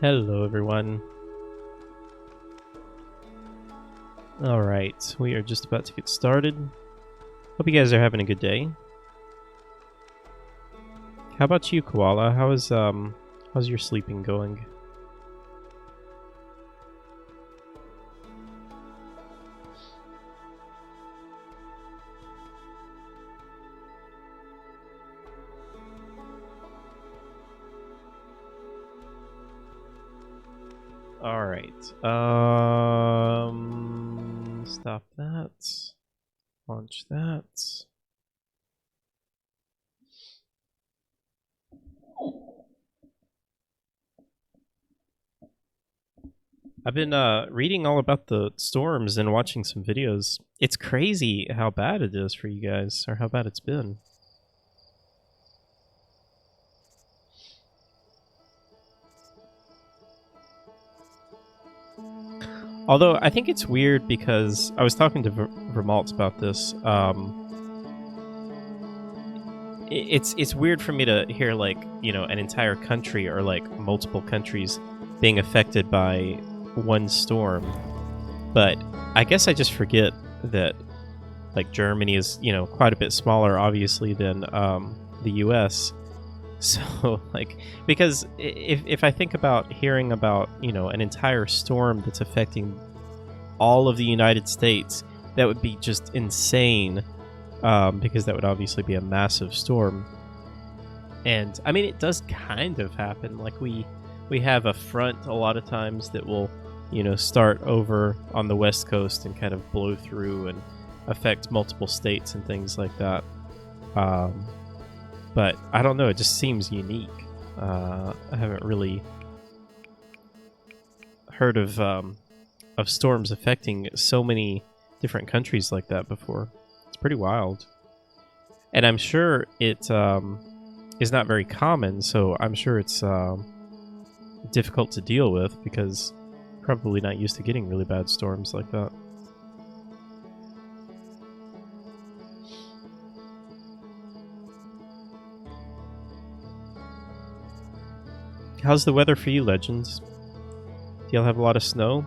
Hello, everyone. Alright, we are just about to get started. Hope you guys are having a good day. How about you, Koala? How's How's your sleeping going? All right. Stop that. Launch that. I've been reading all about the storms and watching some videos. It's crazy how bad it is for you guys, or how bad it's been. Although I think it's weird because I was talking to Vermalt about this. It's weird for me to hear, like, you know, an entire country or like multiple countries being affected by one storm. But I guess I just forget that, like, Germany is, you know, quite a bit smaller, obviously, than the U.S. So, like, because if I think about hearing about, you know, an entire storm that's affecting all of the United States, that would be just insane, because that would obviously be a massive storm. And, I mean, it does kind of happen. Like, we have a front a lot of times that will, you know, start over on the West Coast and kind of blow through and affect multiple states and things like that. But I don't know, it just seems unique. I haven't really heard of storms affecting so many different countries like that before. It's pretty wild. And I'm sure it is not very common, so I'm sure it's difficult to deal with because probably not used to getting really bad storms like that. How's the weather for you, Legends? Do y'all have a lot of snow?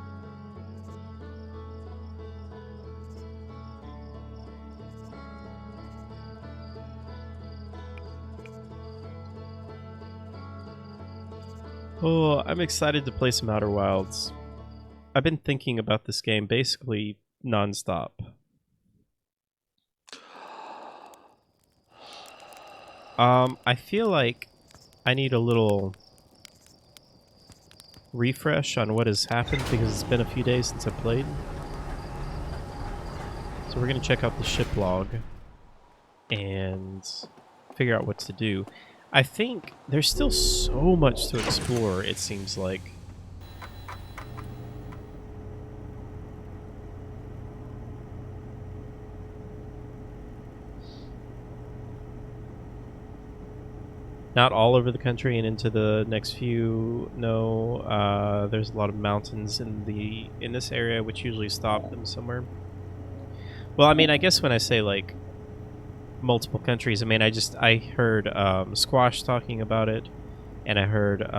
Oh, I'm excited to play some Outer Wilds. I've been thinking about this game basically nonstop. I feel like I need a little refresh on what has happened because it's been a few days since I played. So we're going to check out the ship log and figure out what to do. I think there's still so much to explore, it seems like. Not all over the country and into the next few, no. There's a lot of mountains in this area, which usually stop them somewhere. Well, I mean, I guess when I say, like, multiple countries, I mean, I heard Squash talking about it, and I heard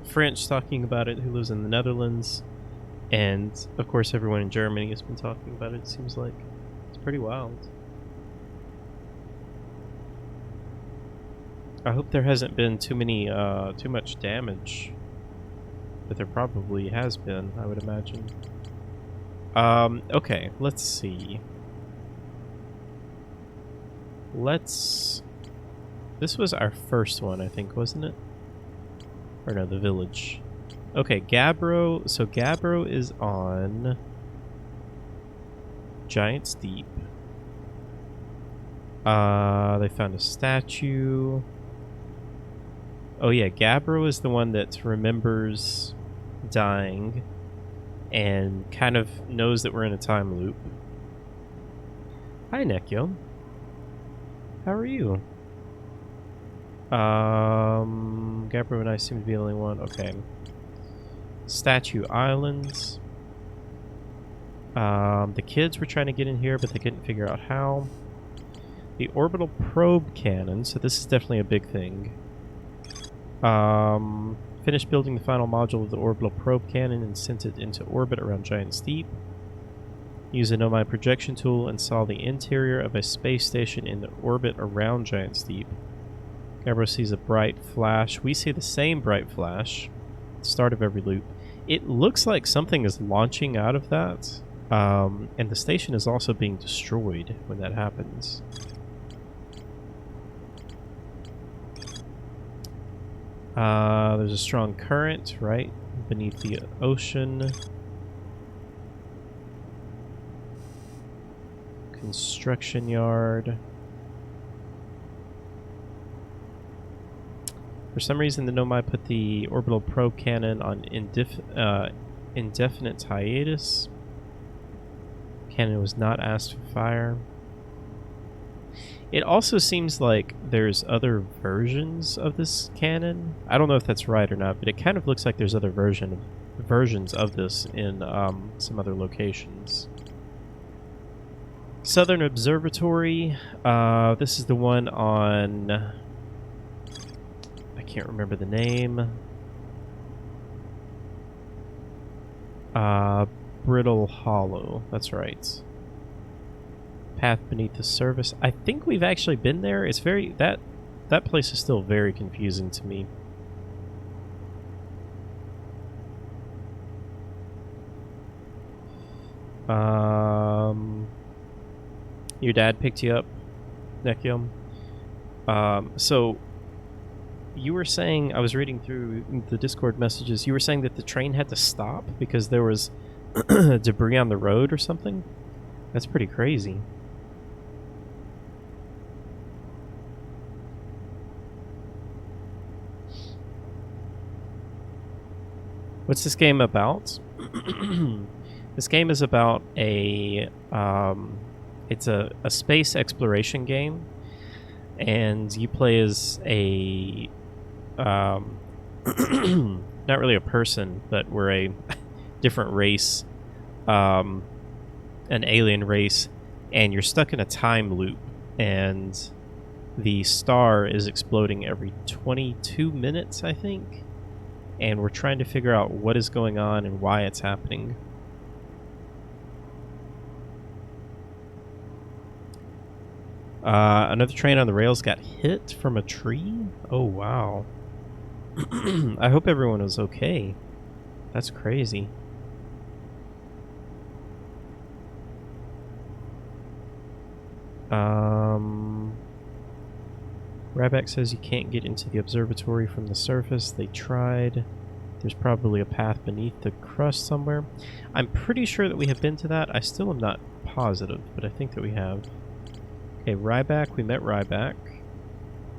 French talking about it, who lives in the Netherlands, and, of course, everyone in Germany has been talking about it, it seems like. It's pretty wild. I hope there hasn't been too much damage, but there probably has been, I would imagine. Okay, let's see. This was our first one, I think, wasn't it? Or no, the village. Okay, Gabbro. So Gabbro is on Giant's Deep. They found a statue. Oh yeah, Gabbro is the one that remembers dying and kind of knows that we're in a time loop. Hi, Nekyo. How are you? Gabbro and I seem to be the only one. Okay. Statue Islands. The kids were trying to get in here, but they couldn't figure out how. The orbital probe cannon, so this is definitely a big thing. Finished building the final module of the orbital probe cannon and sent it into orbit around Giant's Deep. Used a Nomai projection tool and saw the interior of a space station in the orbit around Giant's Deep. Gabbro sees a bright flash. We see the same bright flash. Start of every loop. It looks like something is launching out of that. And the station is also being destroyed when that happens. There's a strong current, right, beneath the ocean. Construction yard. For some reason, the Nomai put the orbital probe cannon on indefinite hiatus. Cannon was not asked to fire. It also seems like there's other versions of this cannon. I don't know if that's right or not, but it kind of looks like there's other versions of this in some other locations. Southern Observatory. This is the one on... I can't remember the name. Brittle Hollow. That's right. Path beneath the surface. I think we've actually been there. It's very... That place is still very confusing to me. Your dad picked you up, Nekium. So you were saying, I was reading through the Discord messages, you were saying that the train had to stop because there was debris on the road or something? That's pretty crazy. What's this game about? This game is about a it's a space exploration game, and you play as a not really a person, but we're a different race, an alien race, and you're stuck in a time loop, and the star is exploding every 22 minutes, I think, and we're trying to figure out what is going on and why it's happening. Another train on the rails got hit from a tree? Oh, wow. I hope everyone was okay. That's crazy. Ryback says you can't get into the observatory from the surface. They tried. There's probably a path beneath the crust somewhere. I'm pretty sure that we have been to that. I still am not positive, but I think that we have. Okay, Ryback. We met Ryback.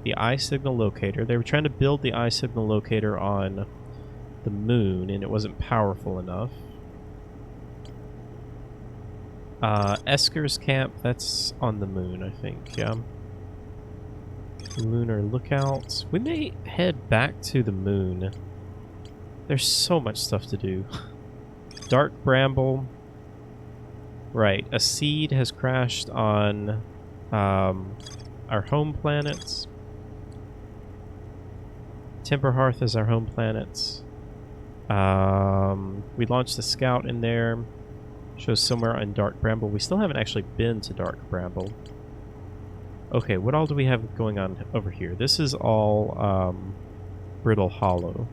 The eye signal locator. They were trying to build the eye signal locator on the moon, and it wasn't powerful enough. Esker's camp. That's on the moon, I think. Yeah. Lunar lookout. We may head back to the moon. There's so much stuff to do. Dark Bramble. Right. A seed has crashed on our home planets. Timberhearth is our home planet. We launched the scout in there. Shows somewhere on Dark Bramble. We still haven't actually been to Dark Bramble. Okay, what all do we have going on over here? This is all Brittle Hollow.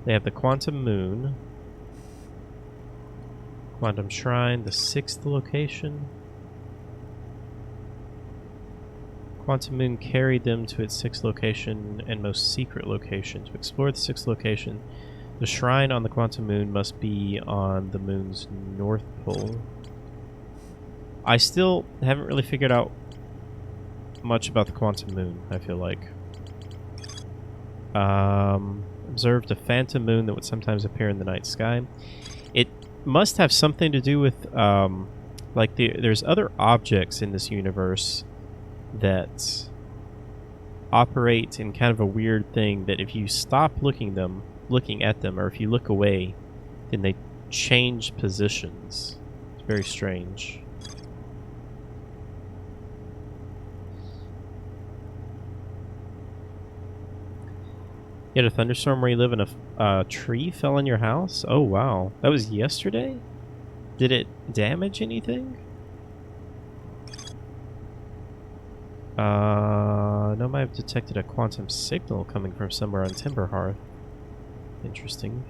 They have the Quantum Moon. Quantum Shrine, the 6th location. Quantum Moon carried them to its 6th location and most secret location. To explore the 6th location, the shrine on the Quantum Moon must be on the moon's north pole. I still haven't really figured out much about the Quantum Moon, I feel like. Observed a phantom moon that would sometimes appear in the night sky. It must have something to do with, like, there's other objects in this universe that operate in kind of a weird thing that if you stop looking at them, or if you look away, then they change positions. It's very strange. You had a thunderstorm where you live in a tree fell in your house? Oh, wow. That was yesterday? Did it damage anything? Nomai have detected a quantum signal coming from somewhere on Timberhearth. Interesting.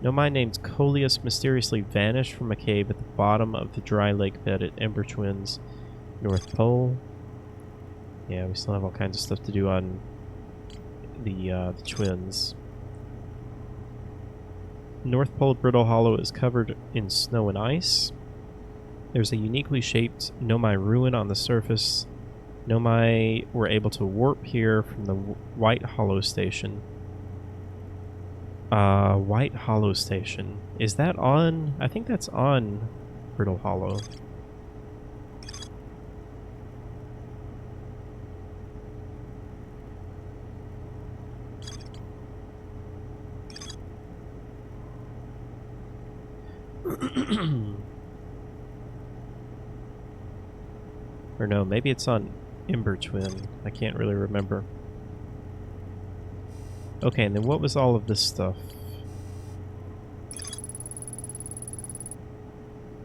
Nomai named Coleus mysteriously vanished from a cave at the bottom of the dry lake bed at Ember Twins, North Pole. Yeah, we still have all kinds of stuff to do on the Twins. North Pole Brittle Hollow is covered in snow and ice. There's a uniquely shaped Nomai ruin on the surface. Nomai were able to warp here from the White Hollow Station. White Hollow Station. Is that on? I think that's on Brittle Hollow. Or no, maybe it's on Ember Twin. I can't really remember. Okay, and then what was all of this stuff?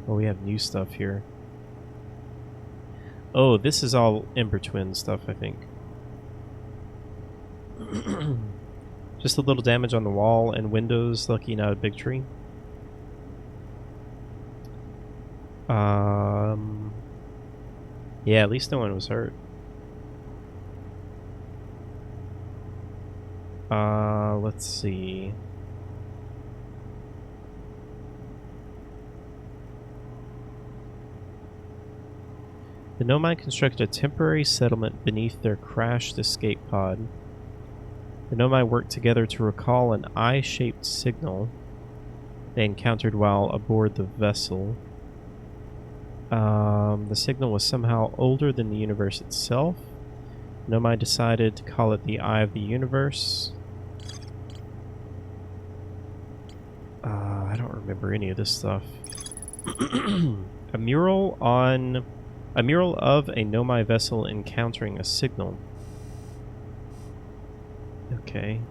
Oh, we have new stuff here. Oh, this is all Ember Twin stuff, I think. Just a little damage on the wall and windows. Lucky not a big tree. Yeah, at least no one was hurt. Let's see. The Nomai constructed a temporary settlement beneath their crashed escape pod. The Nomai worked together to recall an eye-shaped signal they encountered while aboard the vessel. The signal was somehow older than the universe itself. Nomai decided to call it the Eye of the Universe. I don't remember any of this stuff. A mural of a Nomai vessel encountering a signal. Okay.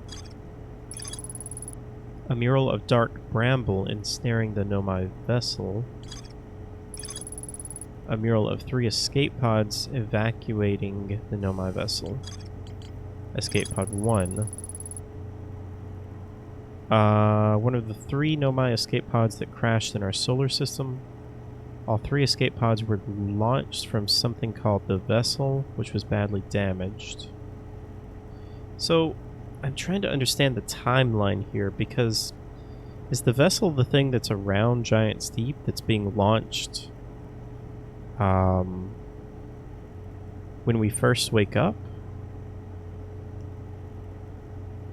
A mural of dark bramble ensnaring the Nomai vessel. A mural of 3 escape pods evacuating the Nomai vessel. Escape pod 1. One of the 3 Nomai escape pods that crashed in our solar system. All 3 escape pods were launched from something called the Vessel, which was badly damaged. So, I'm trying to understand the timeline here, because is the Vessel the thing that's around Giant's Deep that's being launched when we first wake up?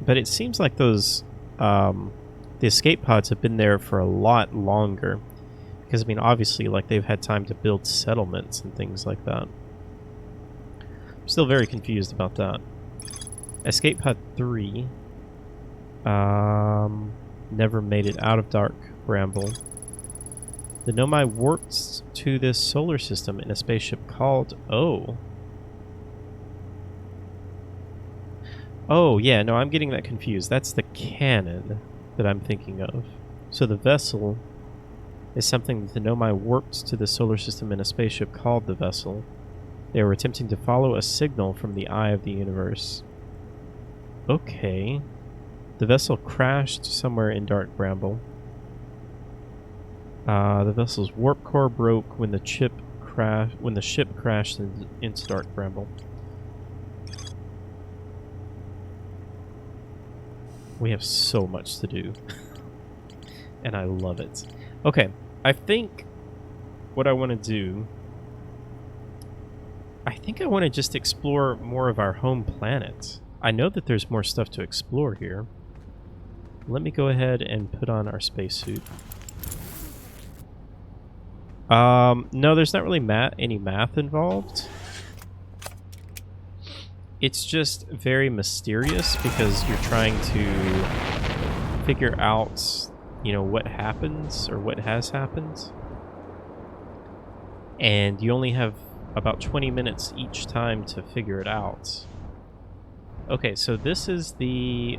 But it seems like those the escape pods have been there for a lot longer. Because, I mean, obviously, like, they've had time to build settlements and things like that. I'm still very confused about that. Escape pod 3. Never made it out of Dark Bramble. The Nomai warped to this solar system in a spaceship called... Oh, yeah, no, I'm getting that confused. That's the cannon that I'm thinking of. So the vessel is something that the Nomai warped to the solar system in a spaceship called the Vessel. They were attempting to follow a signal from the Eye of the Universe. Okay. The vessel crashed somewhere in Dark Bramble. The vessel's warp core broke when the ship crashed into Dark Bramble. We have so much to do. And I love it. Okay, I think what I want to do... I think I want to just explore more of our home planet. I know that there's more stuff to explore here. Let me go ahead and put on our spacesuit. No, there's not really any math involved. It's just very mysterious because you're trying to figure out, you know, what happens or what has happened. And you only have about 20 minutes each time to figure it out. Okay, so this is the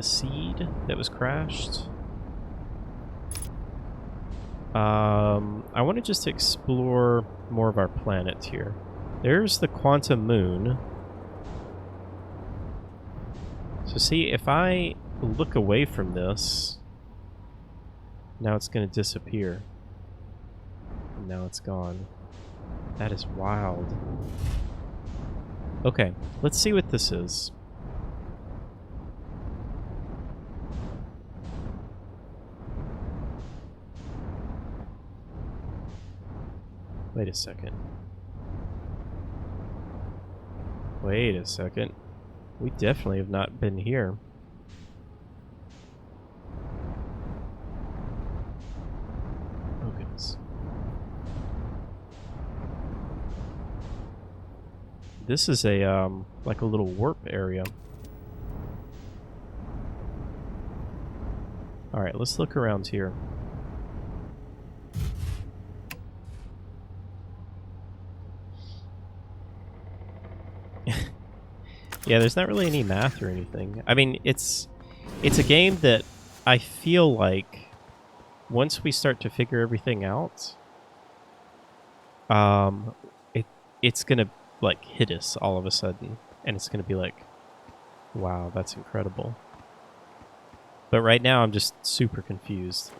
seed that was crashed. I want to just explore more of our planet here. There's the quantum moon. So see, if I look away from this, now it's going to disappear. And now it's gone. That is wild. Okay, let's see what this is. Wait a second. Wait a second. We definitely have not been here. Oh goodness. This is a like a little warp area. All right, let's look around here. Yeah, there's not really any math or anything. I mean, it's a game that I feel like once we start to figure everything out, it's gonna like hit us all of a sudden, and it's gonna be like, wow, that's incredible. But right now, I'm just super confused.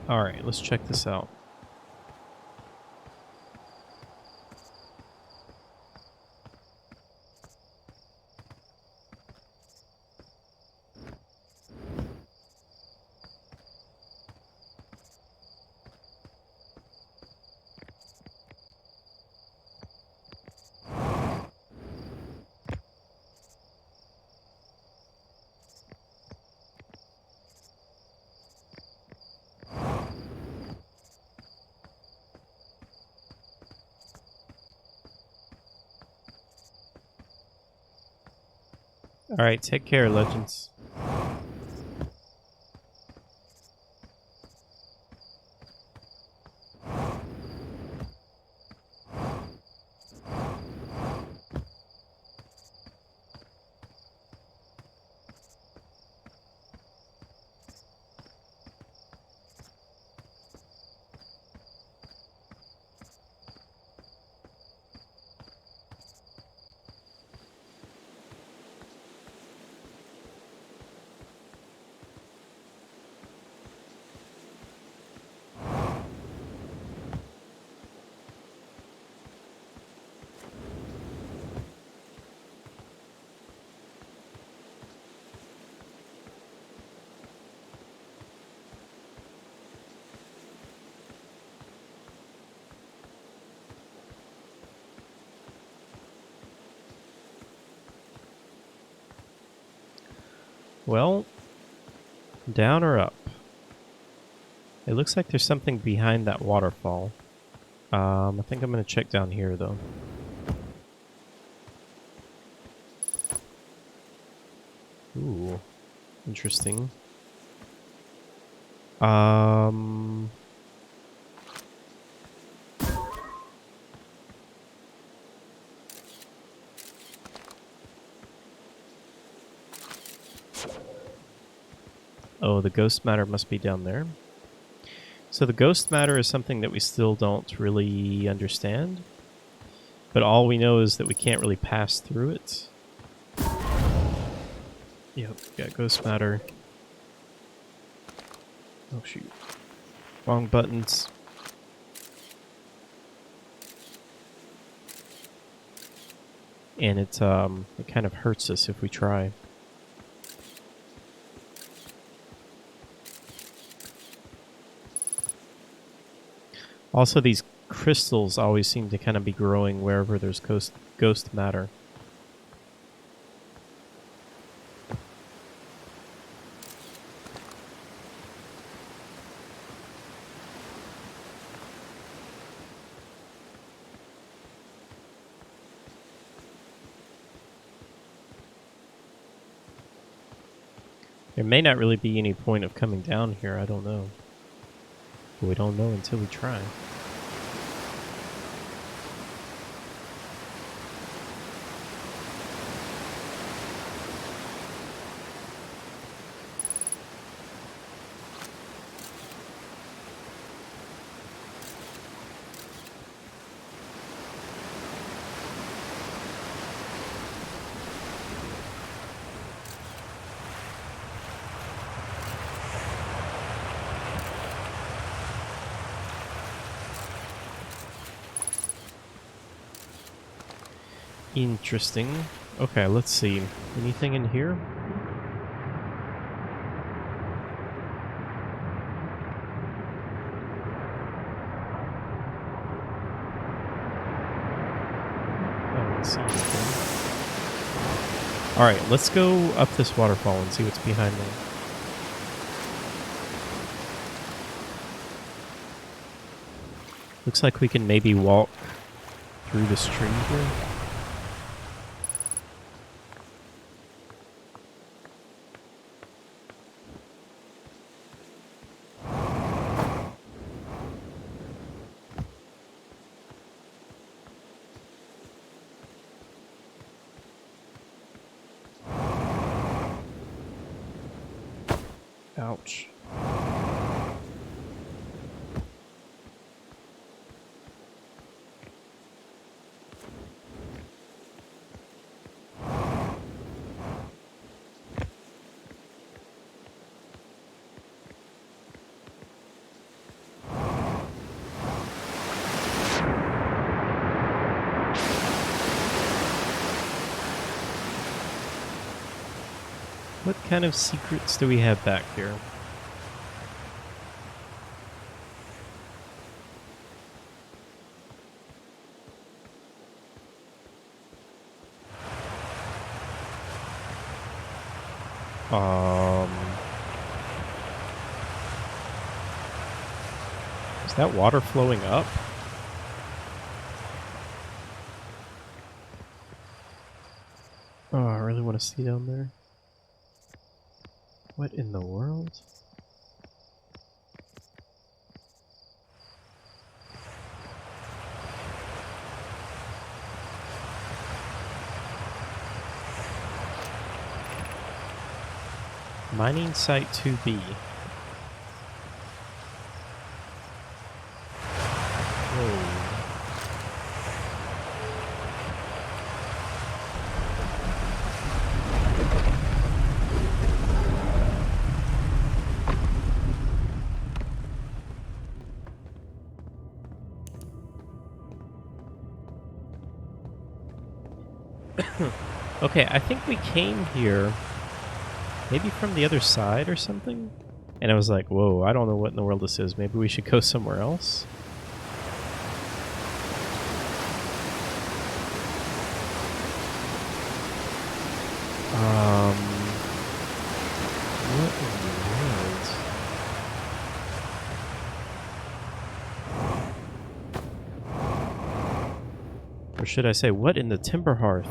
All right, let's check this out. All right, take care, Legends. Well, down or up? It looks like there's something behind that waterfall. I think I'm going to check down here, though. Ooh, interesting. Oh, the ghost matter must be down there. So the ghost matter is something that we still don't really understand. But all we know is that we can't really pass through it. Yep, got ghost matter. Oh shoot. Wrong buttons. And it kind of hurts us if we try. Also, these crystals always seem to kind of be growing wherever there's ghost matter. There may not really be any point of coming down here, I don't know. But we don't know until we try. Interesting. Okay, let's see. Anything in here? I don't see anything. Alright, let's go up this waterfall and see what's behind me. Looks like we can maybe walk through the stream here. Ouch. What kind of secrets do we have back here? Is that water flowing up? Oh, I really want to see down there. What in the world? Mining Site 2B. Whoa. Okay, I think we came here maybe from the other side or something? And I was like, whoa, I don't know what in the world this is. Maybe we should go somewhere else? What in the world? Or should I say, what in the Timber Hearth?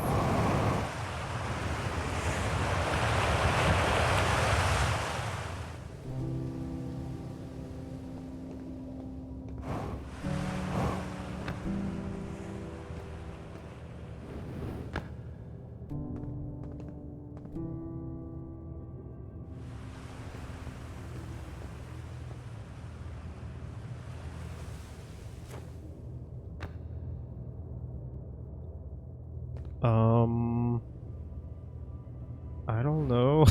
I don't know.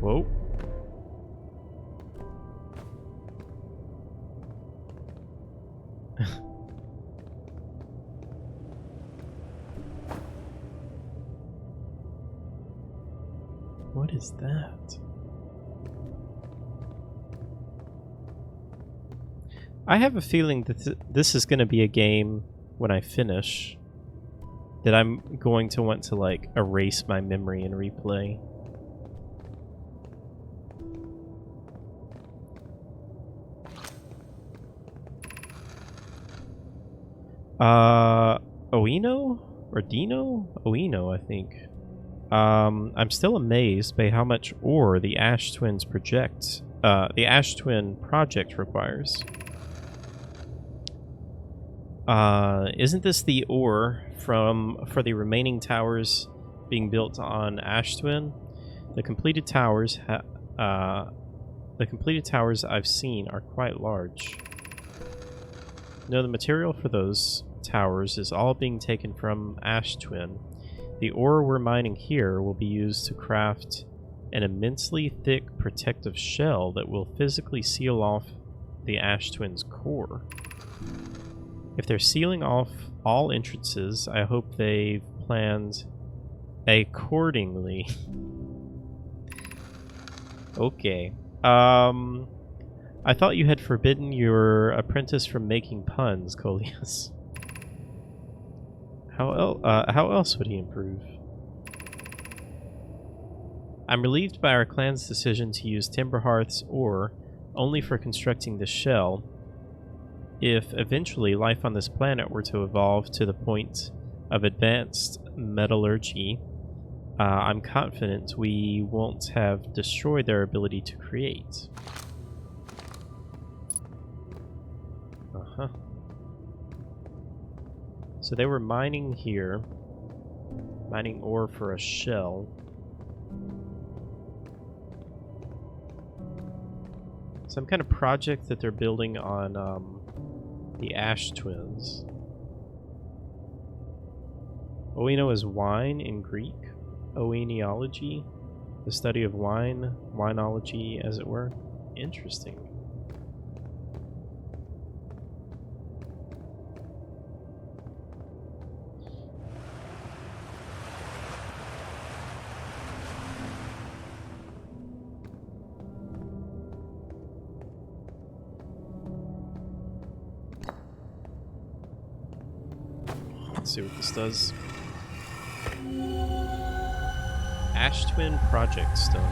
Whoa. What is that? I have a feeling that this is going to be a game when I finish that I'm going to want to like erase my memory and replay. Oino? Or Dino? Oino, I think. I'm still amazed by how much ore the Ash Twins the Ash Twin project requires. Isn't this the ore for the remaining towers being built on Ash Twin? The completed towers I've seen are quite large. No, the material for those towers is all being taken from Ash Twin. The ore we're mining here will be used to craft an immensely thick protective shell that will physically seal off the Ash Twin's core. If they're sealing off all entrances, I hope they've planned accordingly. Okay. I thought you had forbidden your apprentice from making puns, Coleus. How else would he improve? I'm relieved by our clan's decision to use Timberhearth's ore only for constructing the shell. If eventually life on this planet were to evolve to the point of advanced metallurgy, I'm confident we won't have destroyed their ability to create. Uh-huh. So they were mining here, mining ore for a shell. Some kind of project that they're building on the Ash Twins. Oino is wine in Greek. Oenology, the study of wine, winology, as it were. Interesting. Let's see what this does. Ash Twin Project Stone.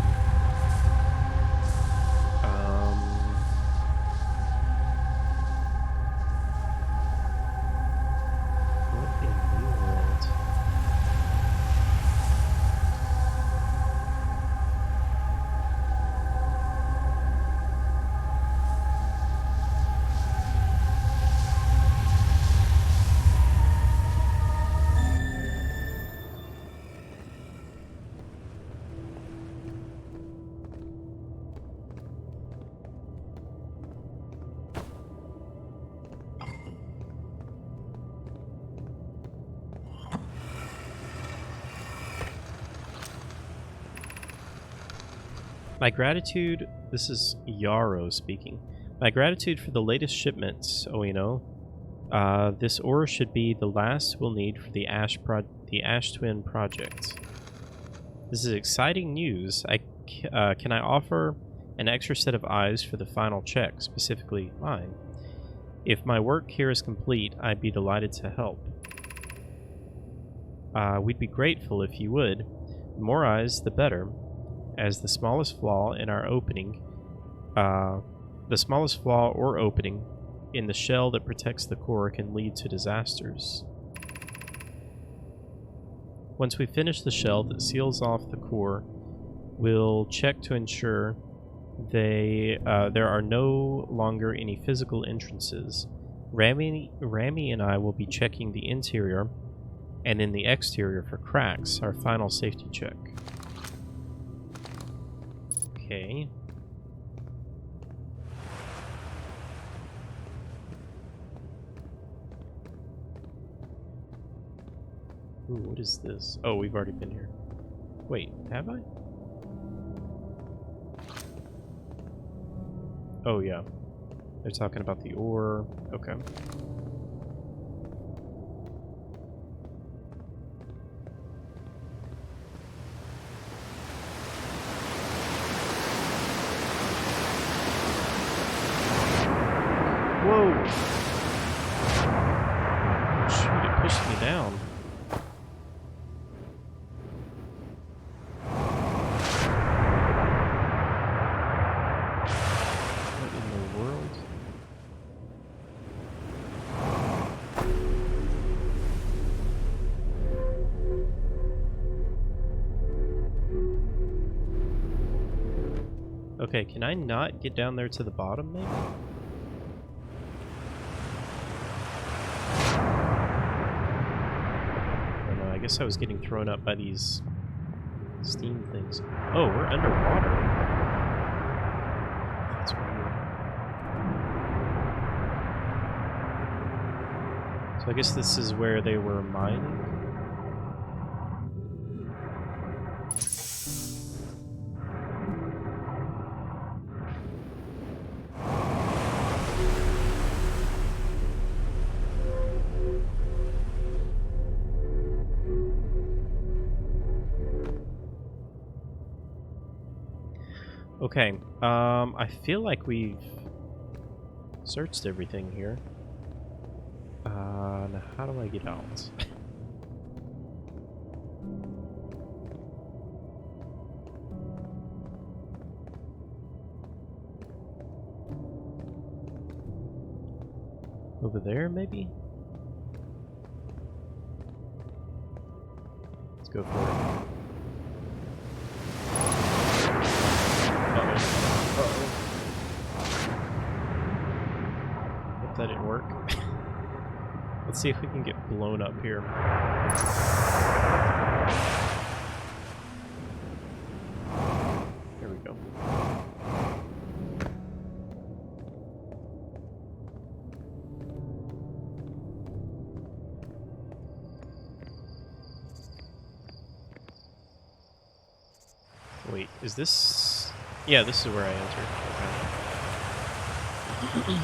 What in the world? My gratitude, this is Yarrow speaking. My gratitude for the latest shipments, Oino. This ore should be the last we'll need for the Ash Twin project. This is exciting news. Can I offer an extra set of eyes for the final check, specifically mine? If my work here is complete, I'd be delighted to help. We'd be grateful if you would. The more eyes, the better. As the smallest flaw in our opening, the smallest flaw or opening in the shell that protects the core can lead to disasters. Once we finish the shell that seals off the core, we'll check to ensure there are no longer any physical entrances. Rami and I will be checking the interior and in the exterior for cracks, our final safety check. Okay. Ooh, what is this? Oh, we've already been here. Wait, have I? Oh, yeah. They're talking about the ore. Okay. Whoa! Shoot, it pushed me down. What in the world? Okay, can I not get down there to the bottom, maybe? I don't know, I guess I was getting thrown up by these steam things. Oh, we're underwater. That's weird. So I guess this is where they were mining? Okay, I feel like we've searched everything here. Now how do I get out? Over there, maybe? Let's go for it. Hope that didn't work. Let's see if we can get blown up here. There we go. Wait, is this... Yeah, this is where I entered. Okay.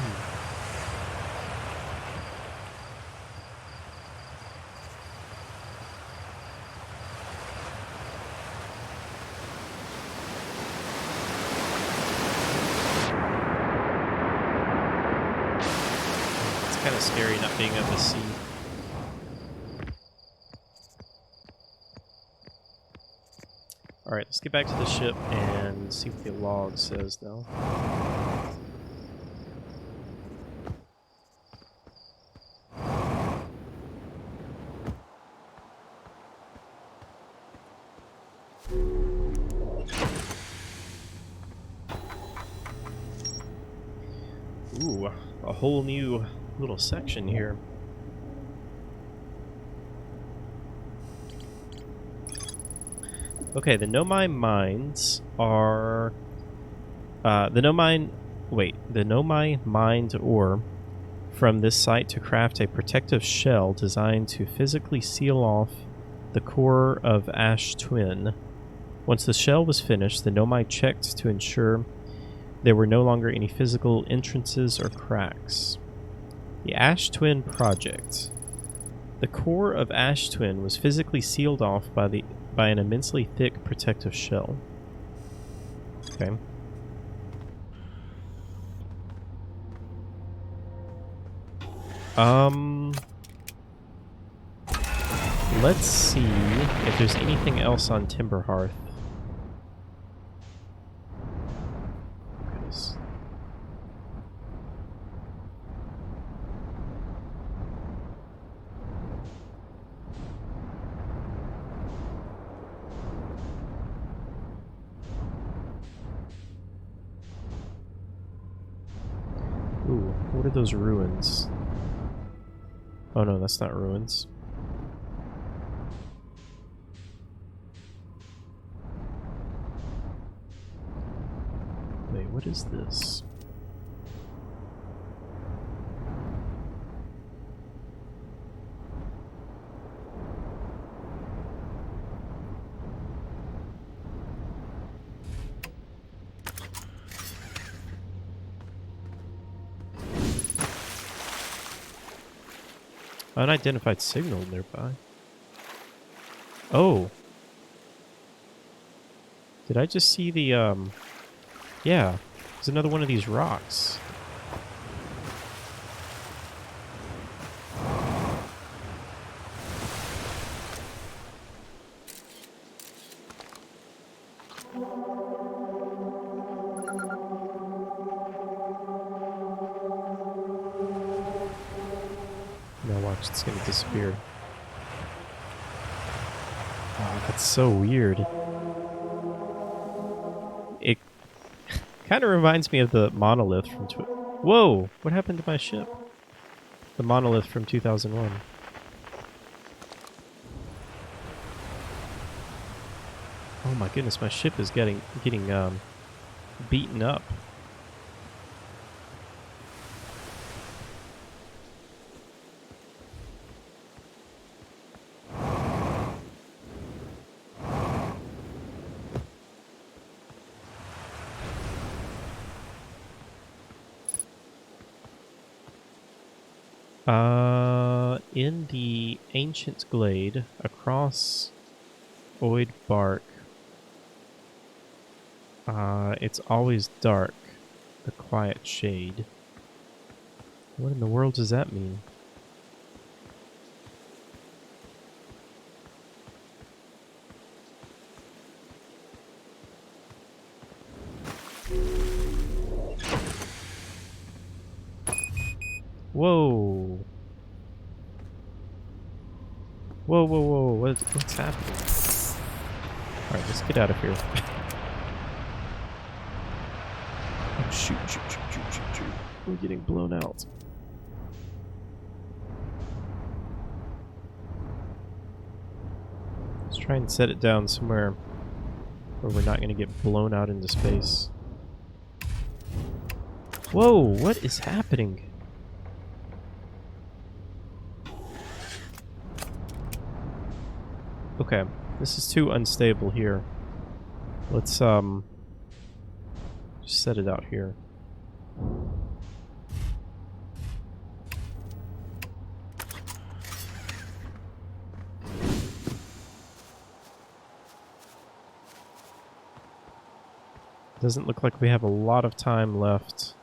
It's kind of scary not being able to see. Alright, let's get back to the ship and see what the log says now. Ooh, a whole new little section here. Okay, the Nomai mines are... the Nomai mined ore from this site to craft a protective shell designed to physically seal off the core of Ash Twin. Once the shell was finished, the Nomai checked to ensure there were no longer any physical entrances or cracks. The Ash Twin Project. The core of Ash Twin was physically sealed off by an immensely thick protective shell. Okay. Let's see if there's anything else on Timberhearth. Goodness. Ooh, what are those ruins? Oh no, that's not ruins. Wait, what is this? Unidentified signal nearby. Oh. Did I just see the, yeah. There's another one of these rocks. Now watch, it's gonna disappear. Oh, that's so weird. Kind of reminds me of the monolith from... Whoa! What happened to my ship? The monolith from 2001. Oh my goodness, my ship is getting beaten up. In the ancient glade across Oid Bark, it's always dark, the quiet shade. What in the world does that mean? Whoa! Whoa, whoa, whoa, what's happening? Alright, let's get out of here. Oh, shoot. We're getting blown out. Let's try and set it down somewhere where we're not going to get blown out into space. Whoa, what is happening? Okay, this is too unstable here. Let's just set it out here. Doesn't look like we have a lot of time left.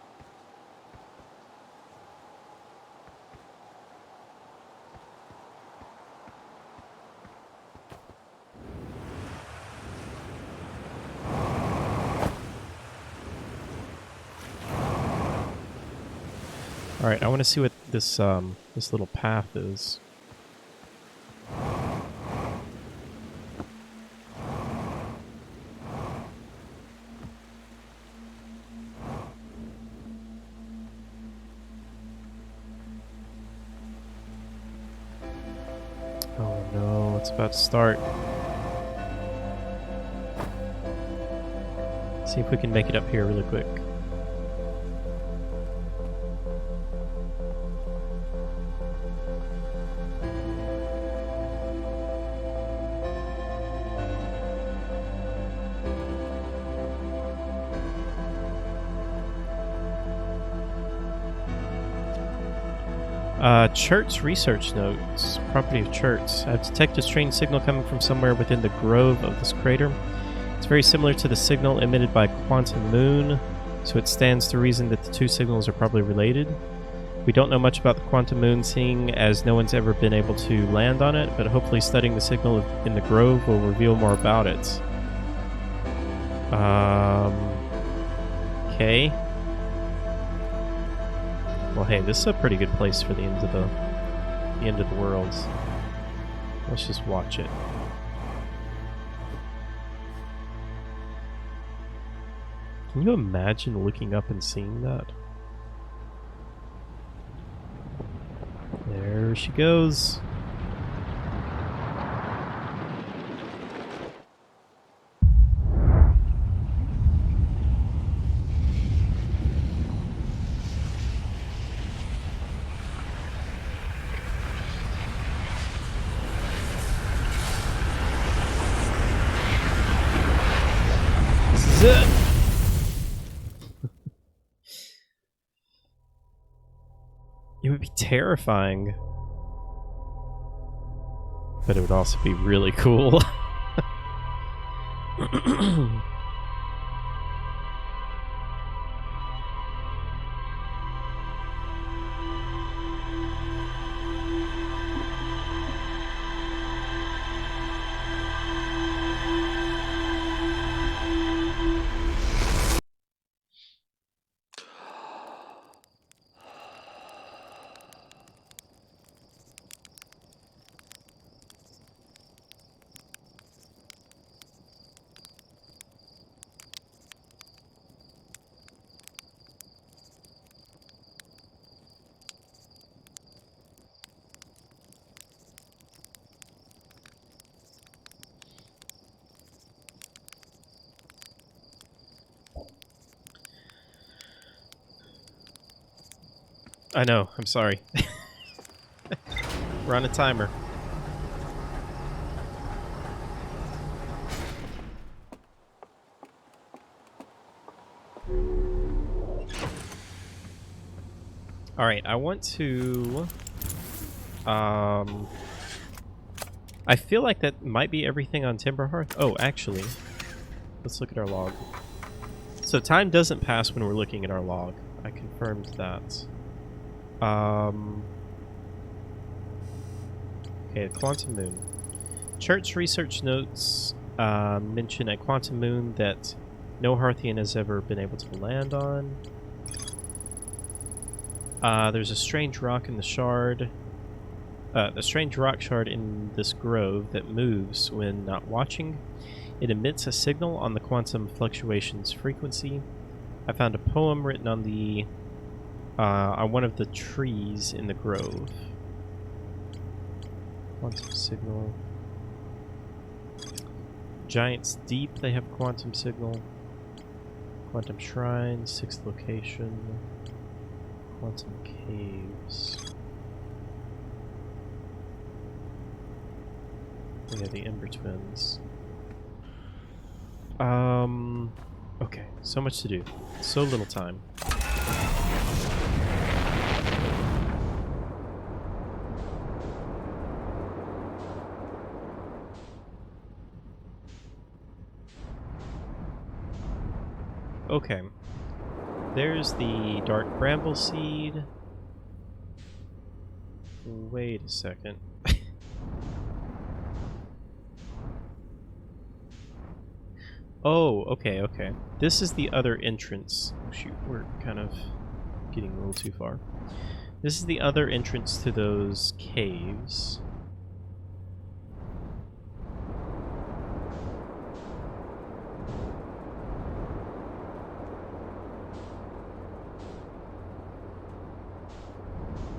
Alright, I want to see what this this little path is. Oh no, it's about to start. See if we can make it up here really quick. Chert's research notes. Property of Chert's. I've detected a strange signal coming from somewhere within the grove of this crater. It's very similar to the signal emitted by Quantum Moon, so it stands to reason that the two signals are probably related. We don't know much about the Quantum Moon, seeing as no one's ever been able to land on it, but hopefully studying the signal in the grove will reveal more about it. Okay. Well, hey, this is a pretty good place for the end of the world. Let's just watch it. Can you imagine looking up and seeing that? There she goes. It would be terrifying, but it would also be really cool. I know, I'm sorry. We're on a timer. Alright, I want to... I feel like that might be everything on Timberhearth. Oh, actually, let's look at our log. So time doesn't pass when we're looking at our log. I confirmed that. Okay, Quantum Moon. Church research notes mention a Quantum Moon that no Hearthian has ever been able to land on. There's a strange rock in the shard. A strange rock shard in this grove that moves when not watching. It emits a signal on the quantum fluctuations frequency. I found a poem written on the on one of the trees in the grove. Quantum signal. Giants Deep, they have quantum signal. Quantum Shrine, 6th location. Quantum Caves. Yeah, the Ember Twins. Okay, so much to do. So little time. Okay. There's the Dark Bramble Seed. Wait a second. Oh, okay, okay. This is the other entrance. Oh shoot, we're kind of getting a little too far. This is the other entrance to those caves.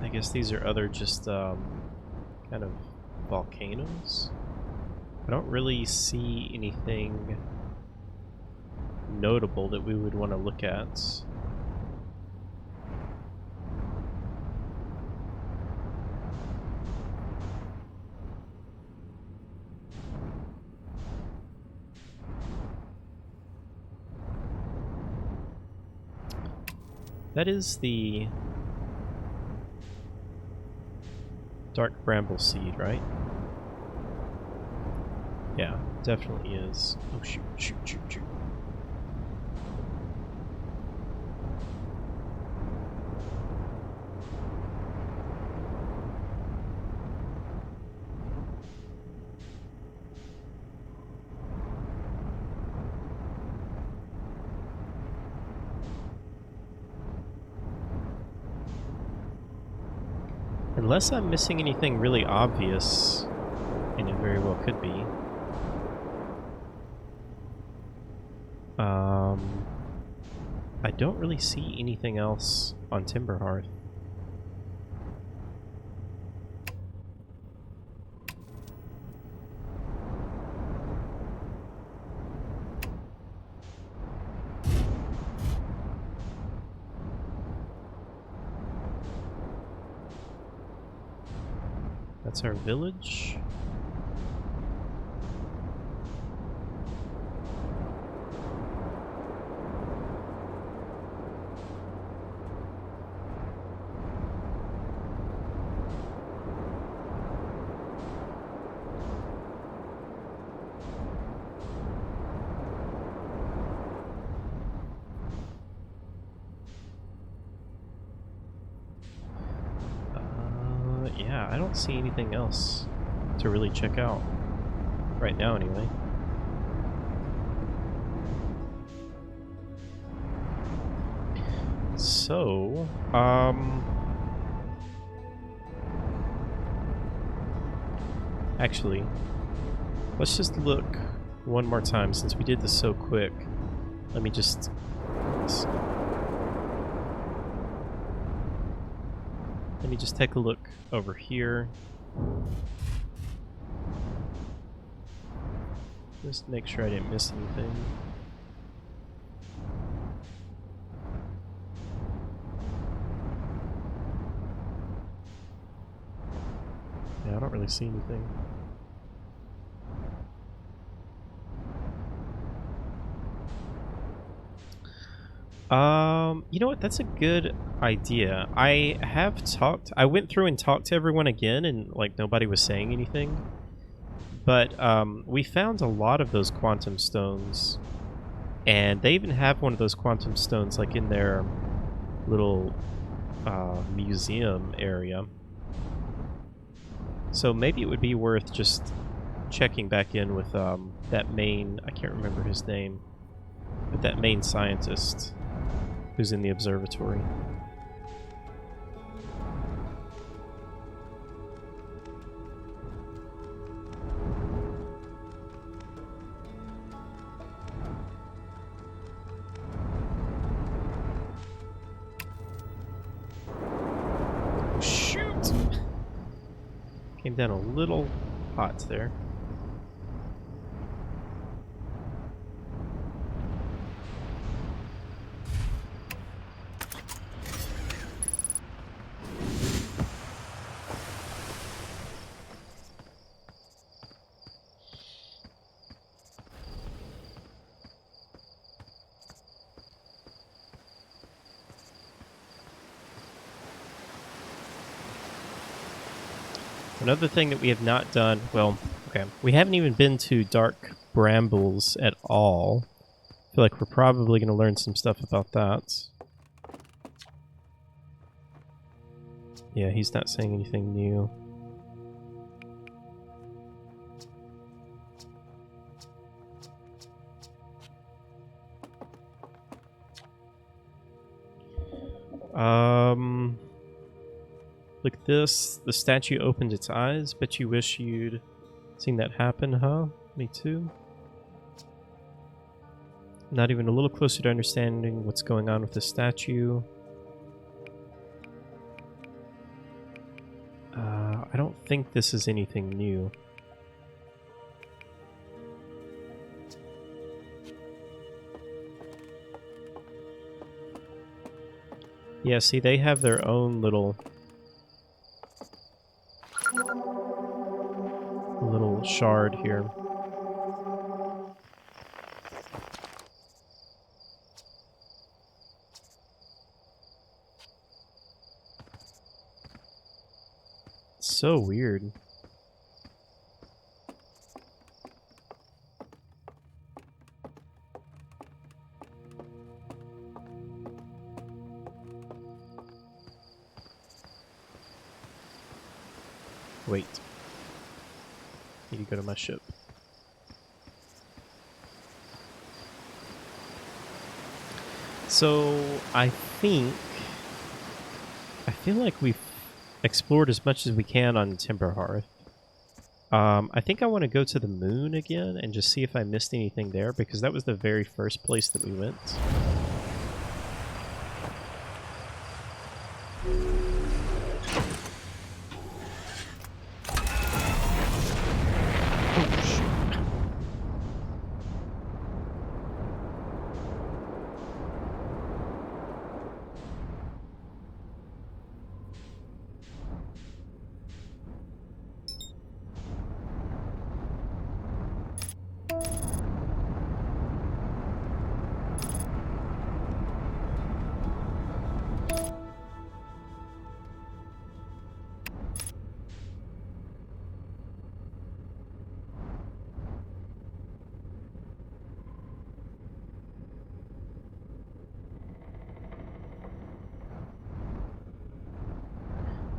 I guess these are other just kind of volcanoes. I don't really see anything notable that we would want to look at. That is the Dark Bramble Seed, right? Yeah, definitely is. Oh shoot, shoot, shoot, shoot. Unless I'm missing anything really obvious, and it very well could be. I don't really see anything else on Timberhearth. That's our village. Yeah, I don't see anything else to really check out. Right now, anyway. So, actually, let's just look one more time since we did this so quick. Let me just... Let me just take a look over here. Just make sure I didn't miss anything. really see anything. You know what? That's a good idea. I went through and talked to everyone again, and like nobody was saying anything. But we found a lot of those quantum stones, and they even have one of those quantum stones like in their little museum area. So maybe it would be worth just checking back in with that main, I can't remember his name, but that main scientist who's in the observatory. Shoot! Came down a little hot there. Another thing that we have not done, well, okay, we haven't even been to Dark Brambles at all. I feel like we're probably going to learn some stuff about that. Yeah, he's not saying anything new. Look at this. The statue opened its eyes. Bet you wish you'd seen that happen, huh? Me too. Not even a little closer to understanding what's going on with the statue. I don't think this is anything new. Yeah, see, they have their own little shard here. It's so weird. Wait. Need to go to my ship. So, I feel like we've explored as much as we can on Timberhearth. I think I want to go to the moon again and just see if I missed anything there, because that was the very first place that we went.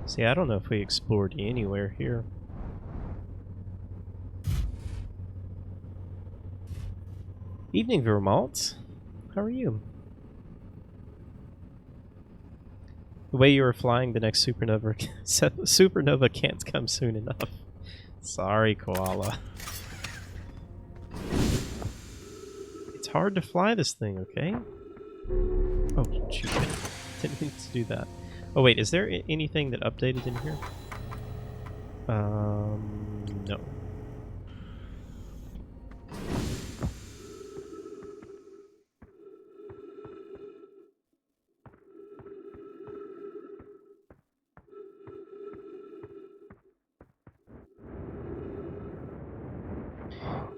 See, I don't know if we explored anywhere here. Evening, Vermont. How are you? The way you were flying, the next supernova can't come soon enough. Sorry, Koala. It's hard to fly this thing, okay? Oh, shoot. Didn't mean to do that. Oh, wait, is there anything that updated in here? No.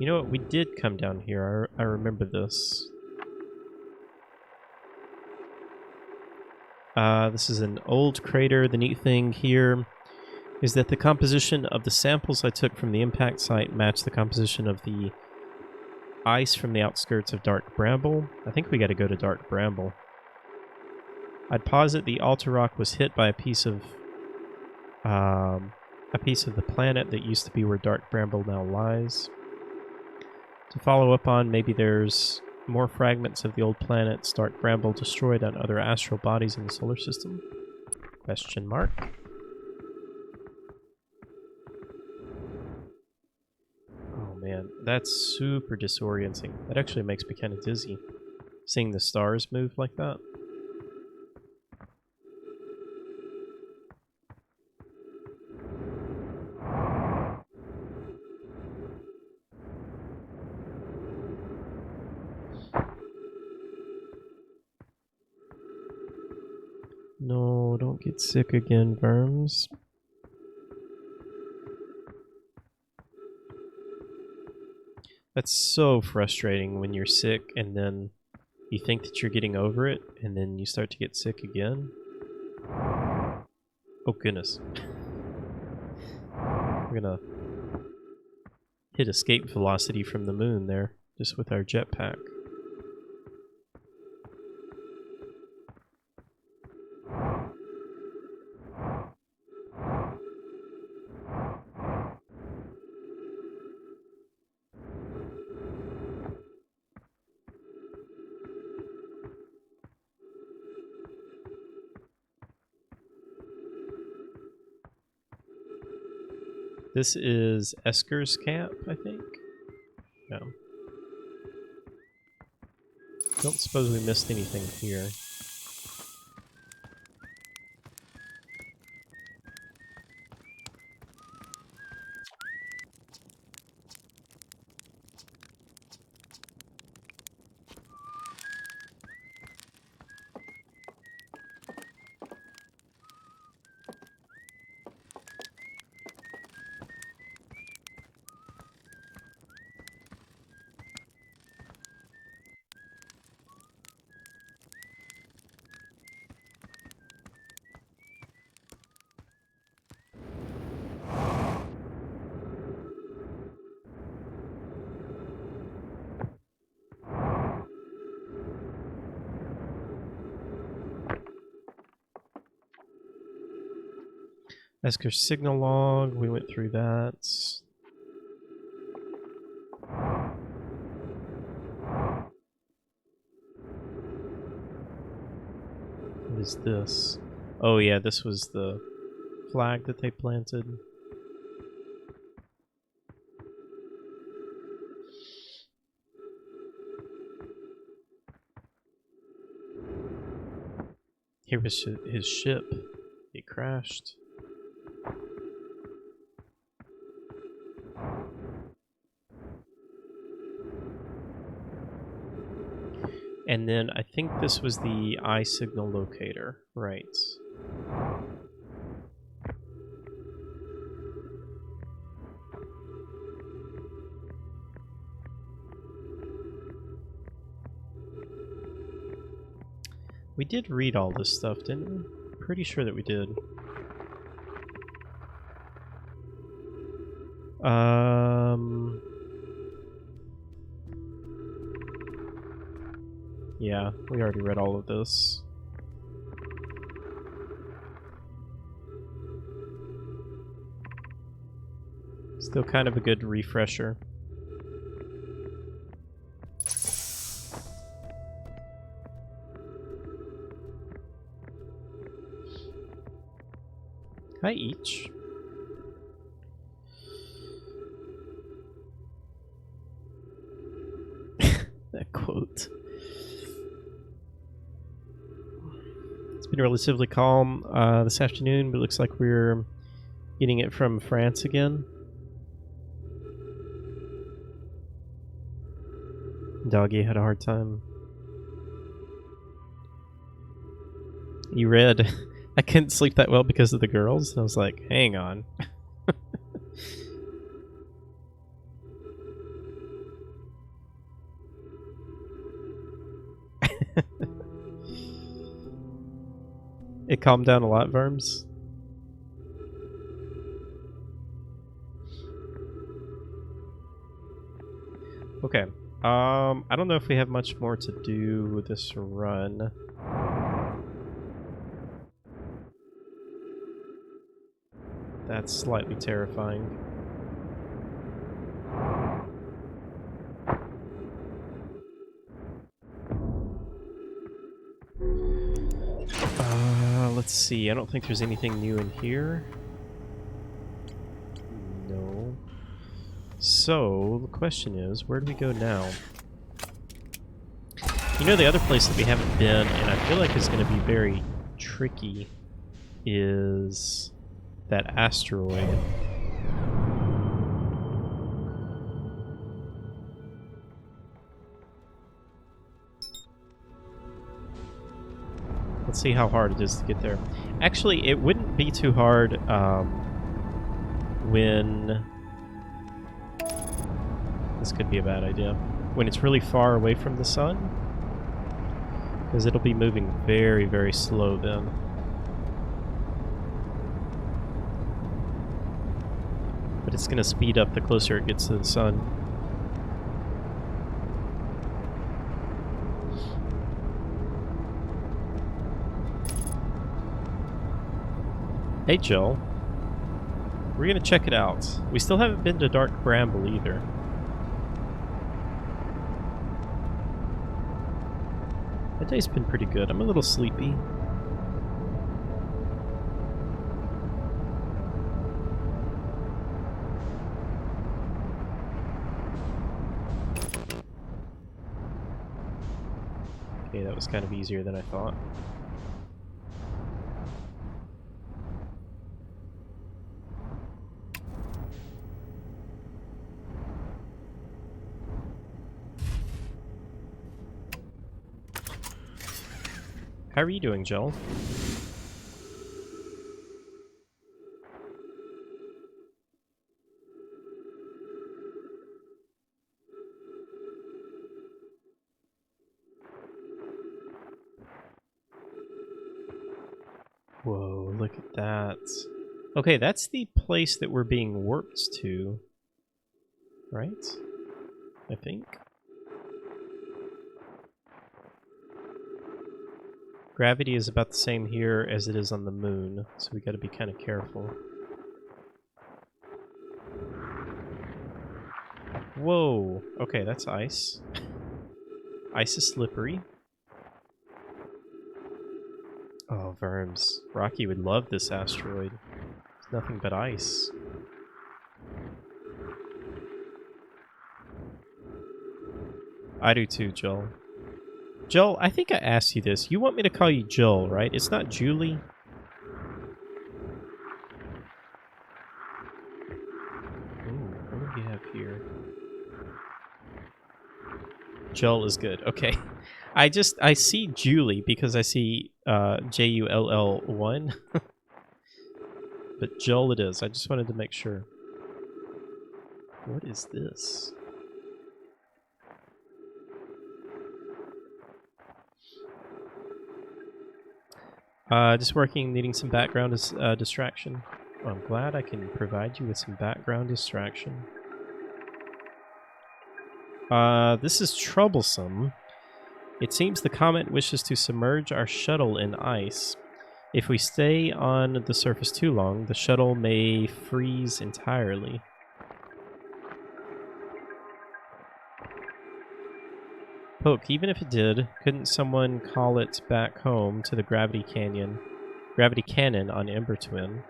You know what? We did come down here. I remember this. This is an old crater. The neat thing here is that the composition of the samples I took from the impact site matched the composition of the ice from the outskirts of Dark Bramble. I think we got to go to Dark Bramble. I'd posit the altar rock was hit by a piece of the planet that used to be where Dark Bramble now lies. To follow up on, maybe there's more fragments of the old planets Dark Bramble destroyed on other astral bodies in the solar system? Question mark. Oh man, that's super disorienting. That actually makes me kind of dizzy, seeing the stars move like that. No, don't get sick again, Verms. That's so frustrating when you're sick and then you think that you're getting over it and then you start to get sick again. Oh goodness. We're gonna hit escape velocity from the moon there, just with our jetpack. This is Esker's camp, I think? No. Don't suppose we missed anything here. Esker's signal log, we went through that. What is this? Oh yeah, this was the flag that they planted. Here was his ship. It crashed. And then I think this was the eye signal locator, right? We did read all this stuff, didn't we? Pretty sure that we did. Yeah, we already read all of this. Still kind of a good refresher. Hi, each. That quote. It's been relatively calm this afternoon, but it looks like we're getting it from France again. Doggy had a hard time. You read, I couldn't sleep that well because of the girls. And I was like, hang on. It calmed down a lot, Verms. Okay. I don't know if we have much more to do with this run. That's slightly terrifying. Let's see. I don't think there's anything new in here. No. So, the question is, where do we go now? You know, the other place that we haven't been, and I feel like is going to be very tricky, is that asteroid. Let's see how hard it is to get there. Actually, it wouldn't be too hard when... This could be a bad idea. When it's really far away from the sun. Because it'll be moving very, very slow then. But it's going to speed up the closer it gets to the sun. Hey Joel, we're gonna check it out. We still haven't been to Dark Bramble either. That day's been pretty good. I'm a little sleepy. Okay, that was kind of easier than I thought. How are you doing, Joel? Whoa, look at that. Okay, that's the place that we're being warped to. Right? I think. Gravity is about the same here as it is on the moon, so we gotta be kind of careful. Whoa! Okay, that's ice. Ice is slippery. Oh, Verms. Rocky would love this asteroid. It's nothing but ice. I do too, Joel. Joel, I think I asked you this. You want me to call you Joel, right? It's not Julie? Ooh, what do we have here? Joel is good. Okay. I see Julie because I see Jull1. But Joel it is. I just wanted to make sure. What is this? Just working, needing some background distraction. Well, I'm glad I can provide you with some background distraction. This is troublesome. It seems the comet wishes to submerge our shuttle in ice. If we stay on the surface too long, the shuttle may freeze entirely. Poke, even if it did, couldn't someone call it back home to the Gravity Cannon on Ember Twin?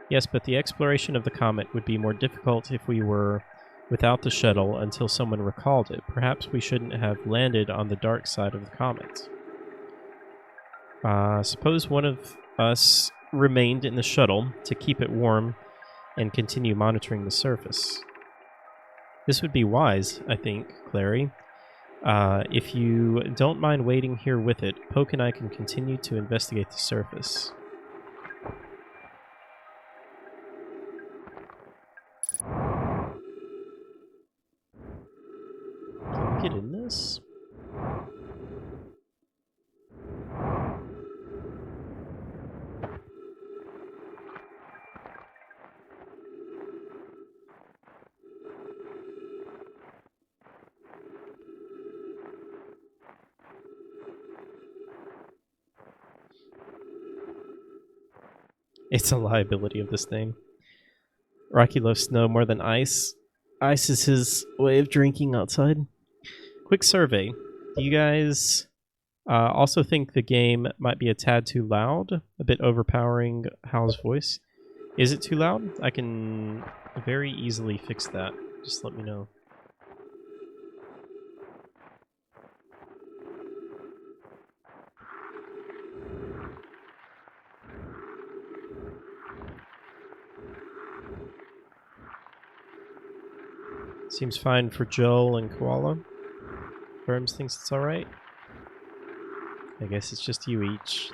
Yes, but the exploration of the comet would be more difficult if we were without the shuttle until someone recalled it. Perhaps we shouldn't have landed on the dark side of the comet. Suppose one of us remained in the shuttle to keep it warm and continue monitoring the surface. This would be wise, I think, Clary. If you don't mind waiting here with it, Poke and I can continue to investigate the surface. Can we get in this? It's a liability of this name. Rocky loves snow more than ice. Ice is his way of drinking outside. Quick survey. Do you guys also think the game might be a tad too loud? A bit overpowering Hal's voice? Is it too loud? I can very easily fix that. Just let me know. Seems fine for Joel and Koala. Burns thinks it's alright. I guess it's just you each.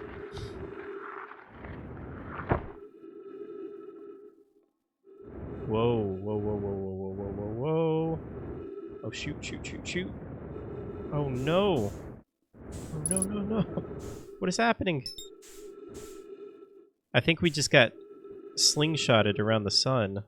Whoa, whoa, whoa, whoa, whoa, whoa, whoa, whoa. Oh, shoot, shoot, shoot, shoot. Oh, no. Oh, no, no, no. What is happening? I think we just got slingshotted around the sun.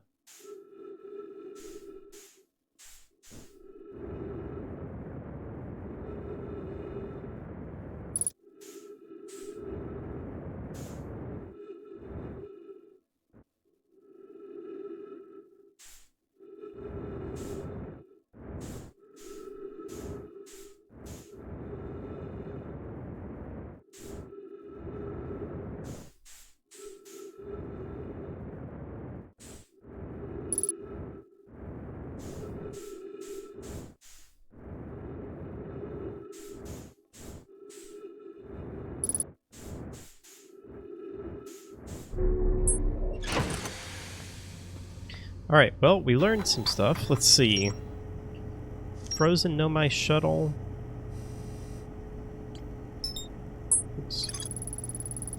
Alright, well, we learned some stuff. Let's see. Frozen Nomai shuttle. Oops.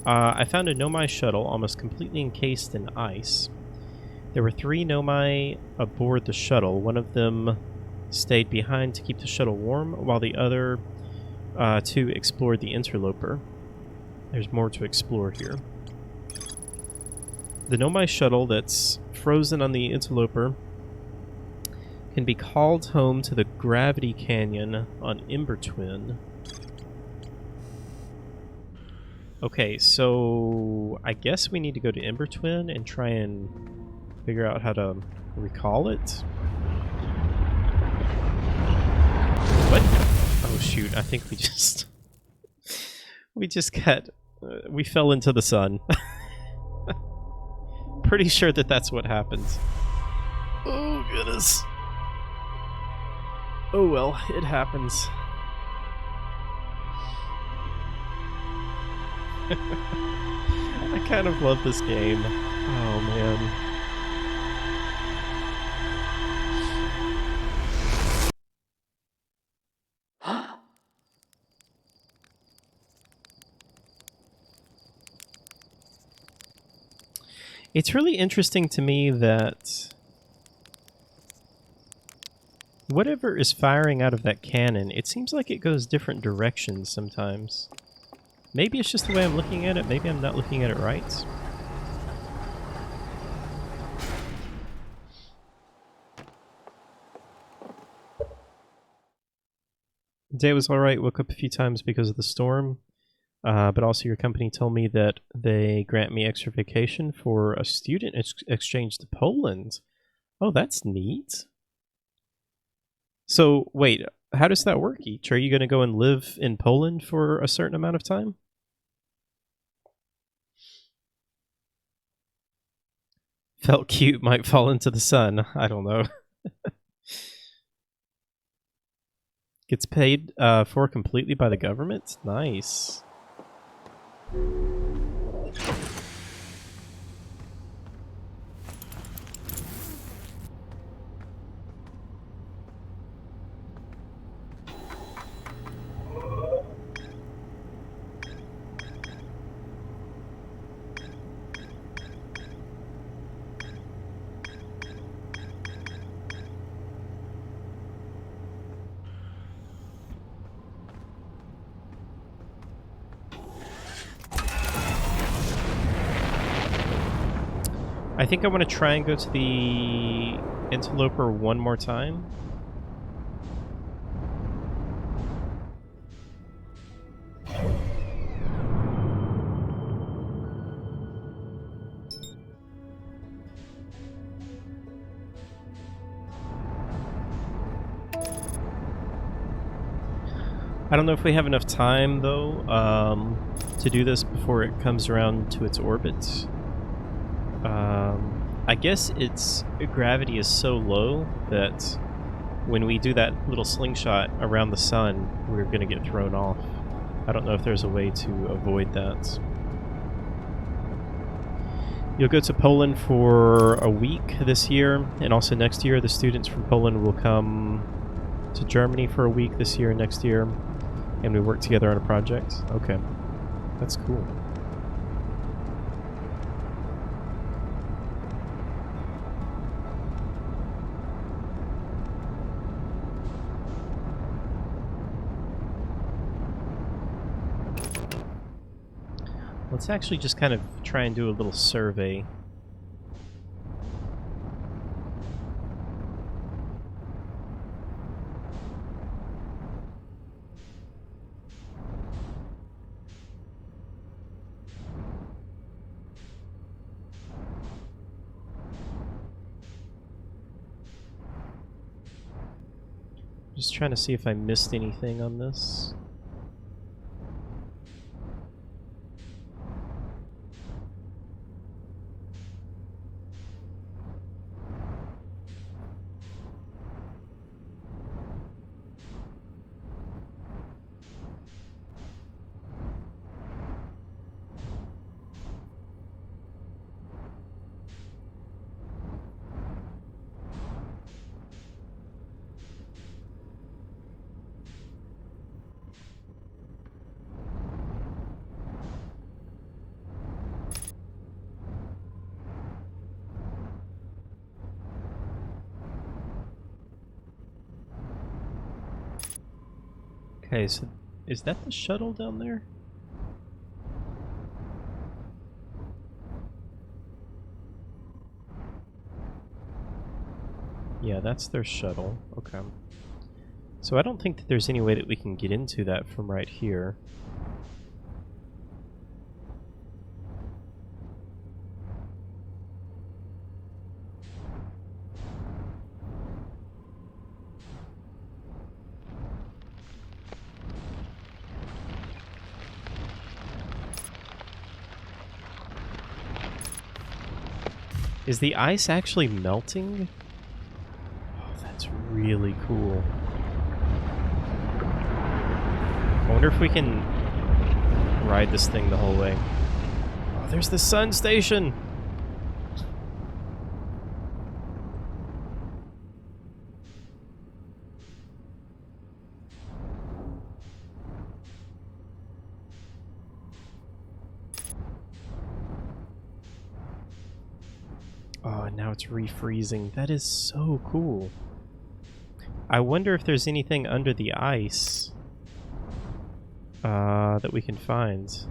I found a Nomai shuttle almost completely encased in ice. There were 3 Nomai aboard the shuttle. One of them stayed behind to keep the shuttle warm, while the other 2 explored the interloper. There's more to explore here. The Nomai shuttle that's frozen on the interloper can be called home to the Gravity Canyon on Embertwin. Okay, so I guess we need to go to Embertwin and try and figure out how to recall it. What? Oh shoot, I think we just... we just got... we fell into the sun. Pretty sure that that's what happened. Oh goodness. Oh well, it happens. I kind of love this game. Oh man. It's really interesting to me that whatever is firing out of that cannon, it seems like it goes different directions sometimes. Maybe it's just the way I'm looking at it, maybe I'm not looking at it right. Day was alright, woke up a few times because of the storm. But also your company told me that they grant me extra vacation for a student exchange to Poland. Oh, that's neat. So, wait, how does that work each? Are you going to go and live in Poland for a certain amount of time? Felt cute, might fall into the sun. I don't know. Gets paid for completely by the government? Nice. I think I want to try and go to the interloper one more time. I don't know if we have enough time, though, to do this before it comes around to its orbit. I guess its gravity is so low that when we do that little slingshot around the sun, we're going to get thrown off. I don't know if there's a way to avoid that. You'll go to Poland for a week this year, and also next year the students from Poland will come to Germany for a week this year and next year, and we work together on a project. Okay, that's cool. Let's actually just kind of try and do a little survey. Just trying to see if I missed anything on this. Okay, so is that the shuttle down there? Yeah, that's their shuttle. Okay. So I don't think that there's any way that we can get into that from right here. Is the ice actually melting? Oh, that's really cool. I wonder if we can ride this thing the whole way. Oh, there's the sun station! Oh, now it's refreezing. That is so cool. I wonder if there's anything under the ice that we can find.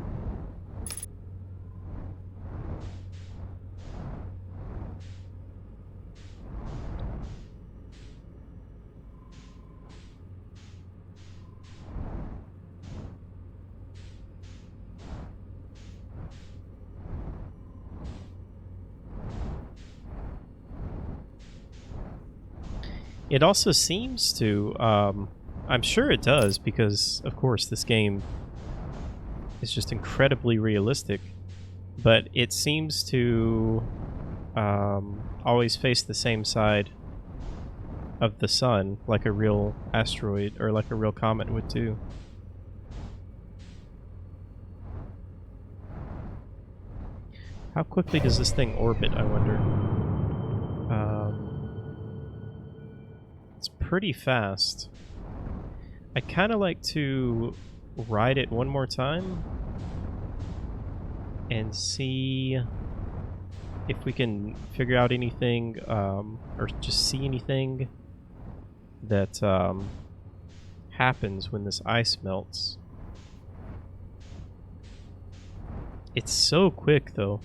It also seems to, I'm sure it does, because, of course, this game is just incredibly realistic, but it seems to always face the same side of the sun, like a real asteroid, or like a real comet would do. How quickly does this thing orbit, I wonder? It's pretty fast. I'd kind of like to ride it one more time and see if we can figure out anything, or just see anything that happens when this ice melts. It's so quick, though.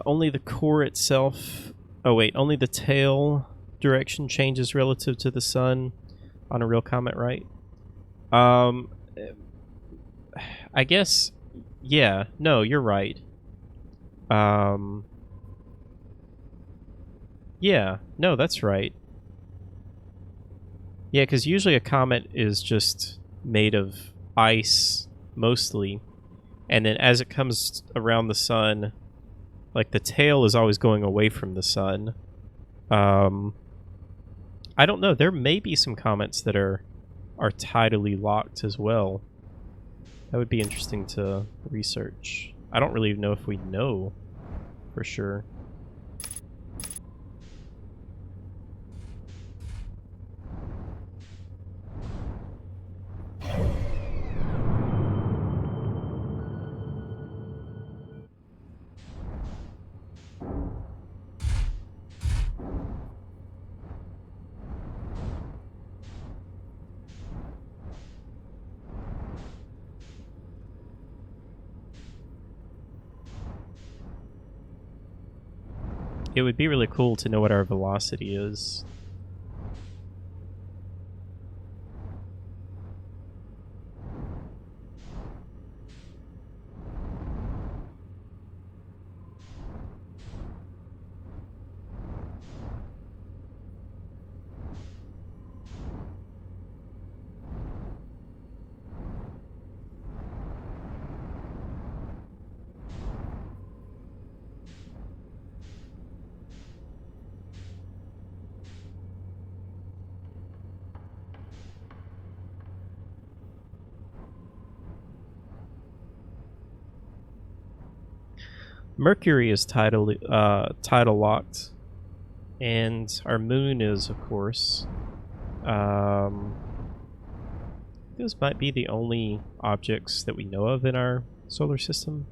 Only the core itself. Oh wait, only the tail direction changes relative to the sun on a real comet, right? I guess, yeah. No, you're right. Yeah. No, that's right. Yeah, because usually a comet is just made of ice, mostly. And then as it comes around the sun, like the tail is always going away from the sun. I don't know. There may be some comets that are tidally locked as well. That would be interesting to research. I don't really know if we know for sure. It would be really cool to know what our velocity is. Mercury is tidal locked, and our moon is, of course. Those might be the only objects that we know of in our solar system.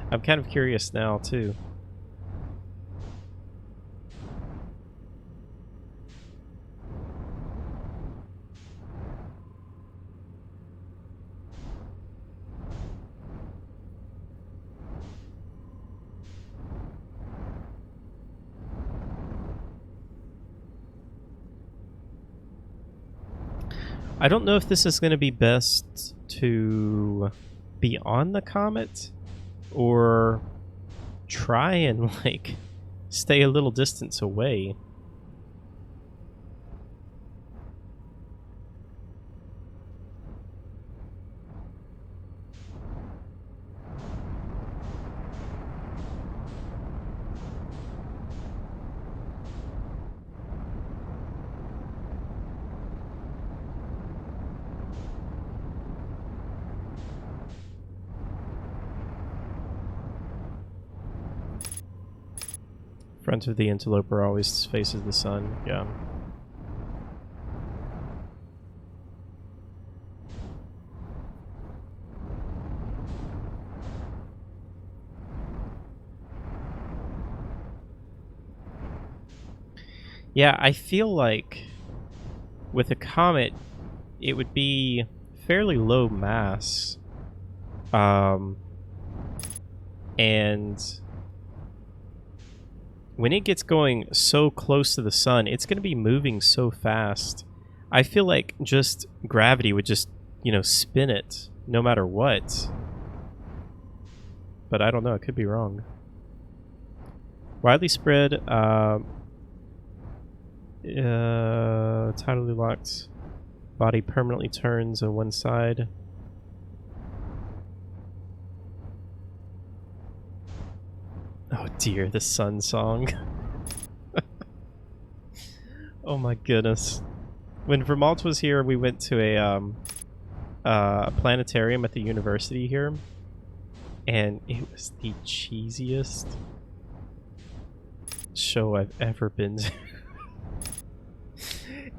I'm kind of curious now, too. I don't know if this is going to be best to be on the comet or try and, like, stay a little distance away. Front of the interloper always faces the sun, yeah. Yeah, I feel like with a comet, it would be fairly low mass. And when it gets going so close to the sun, it's going to be moving so fast. I feel like just gravity would just, you know, spin it no matter what. But I don't know, it could be wrong. Widely spread, tidally locked body permanently turns on one side. Oh dear, the sun song. Oh my goodness. When Vermalt was here, we went to a planetarium at the university here. And it was the cheesiest show I've ever been to.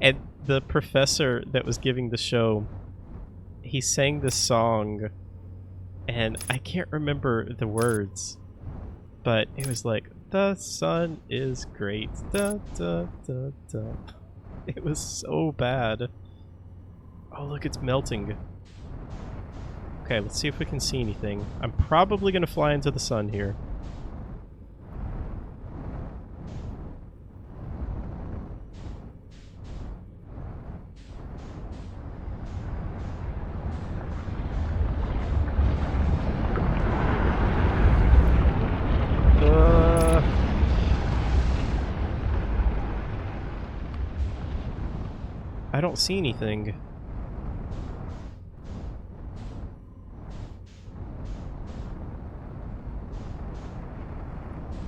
And the professor that was giving the show, he sang this song, and I can't remember the words, but it was like, the sun is great, da da da da. It was so bad. Oh look, it's melting. Okay, let's see if we can see anything. I'm probably gonna fly into the sun here. I don't see anything.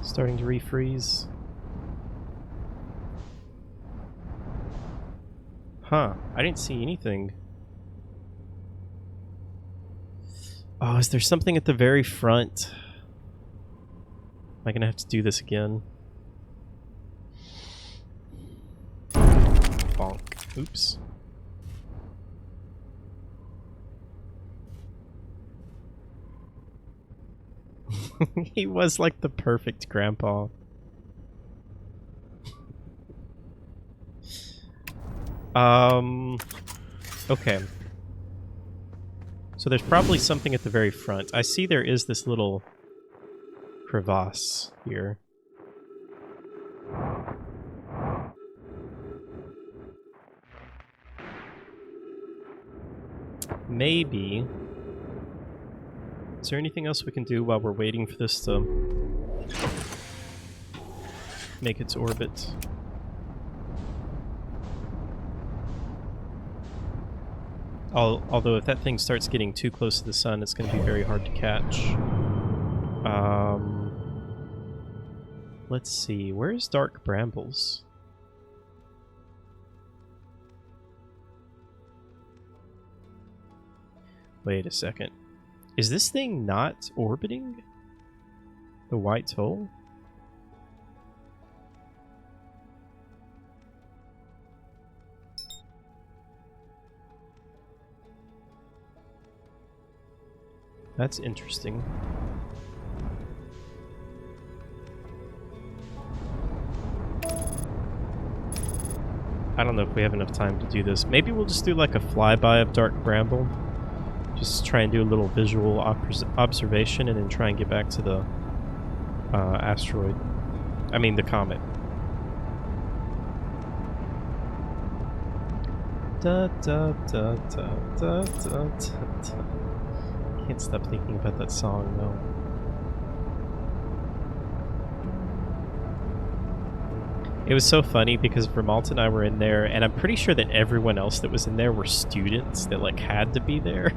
Starting to refreeze. Huh, I didn't see anything. Oh, is there something at the very front? Am I gonna have to do this again? Bonk. Oops. He was like the perfect grandpa. Okay. So there's probably something at the very front. I see there is this little crevasse here. Maybe. Is there anything else we can do while we're waiting for this to make its orbit? Although if that thing starts getting too close to the sun, it's going to be very hard to catch. Let's see. Where's Dark Brambles? Wait a second. Is this thing not orbiting the white hole? That's interesting. I don't know if we have enough time to do this. Maybe we'll just do like a flyby of Dark Bramble. Just try and do a little visual observation and then try and get back to the asteroid. I mean, the comet. Da da da da da da da. Can't stop thinking about that song though. It was so funny because Vermalt and I were in there, and I'm pretty sure that everyone else that was in there were students that like had to be there.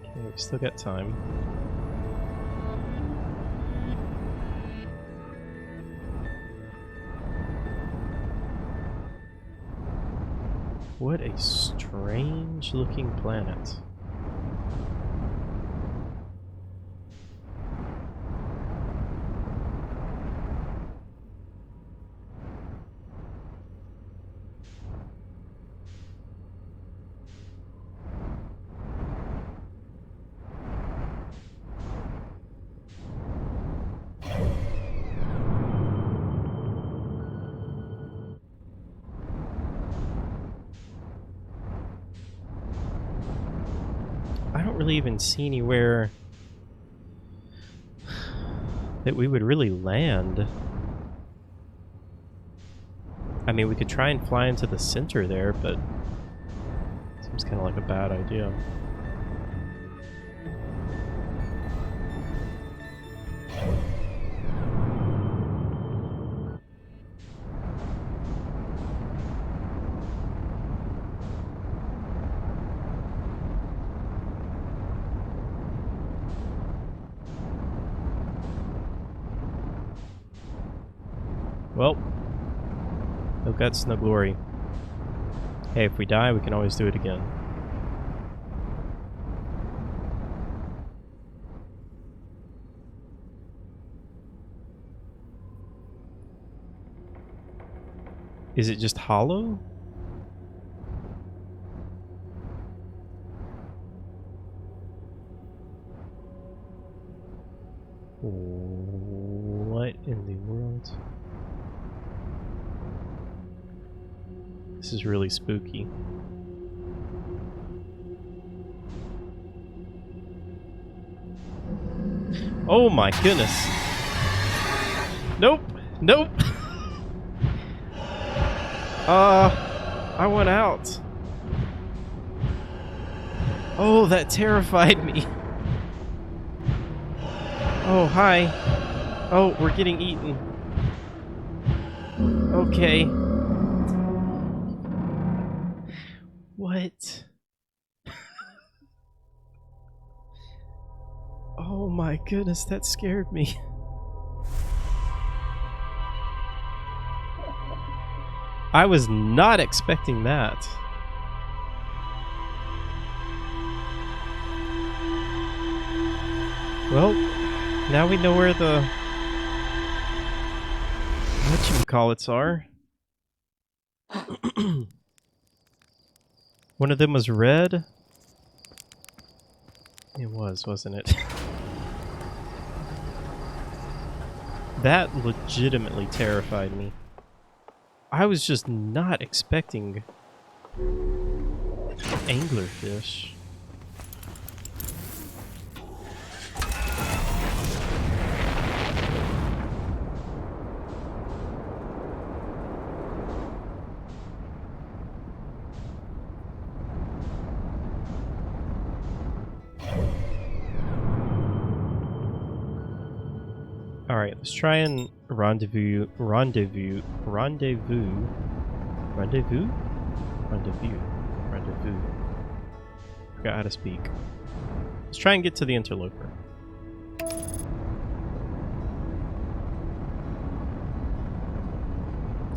Okay, we've still got time. What a strange looking planet. I don't really even see anywhere that we would really land. I mean, we could try and fly into the center there, but it seems kind of like a bad idea. Well, No guts, no glory. Hey, if we die, we can always do it again. Is it just hollow? What in the world? This is really spooky. Oh my goodness. Nope. Nope. I went out. Oh, that terrified me. Oh, hi. Oh, we're getting eaten. Okay. What? Oh my goodness, that scared me. I was not expecting that. Well, now we know where the whatchamacallits are. One of them was red. It was, wasn't it? That legitimately terrified me. I was just not expecting anglerfish. Alright, let's try and rendezvous. Forgot how to speak. Let's try and get to the interloper.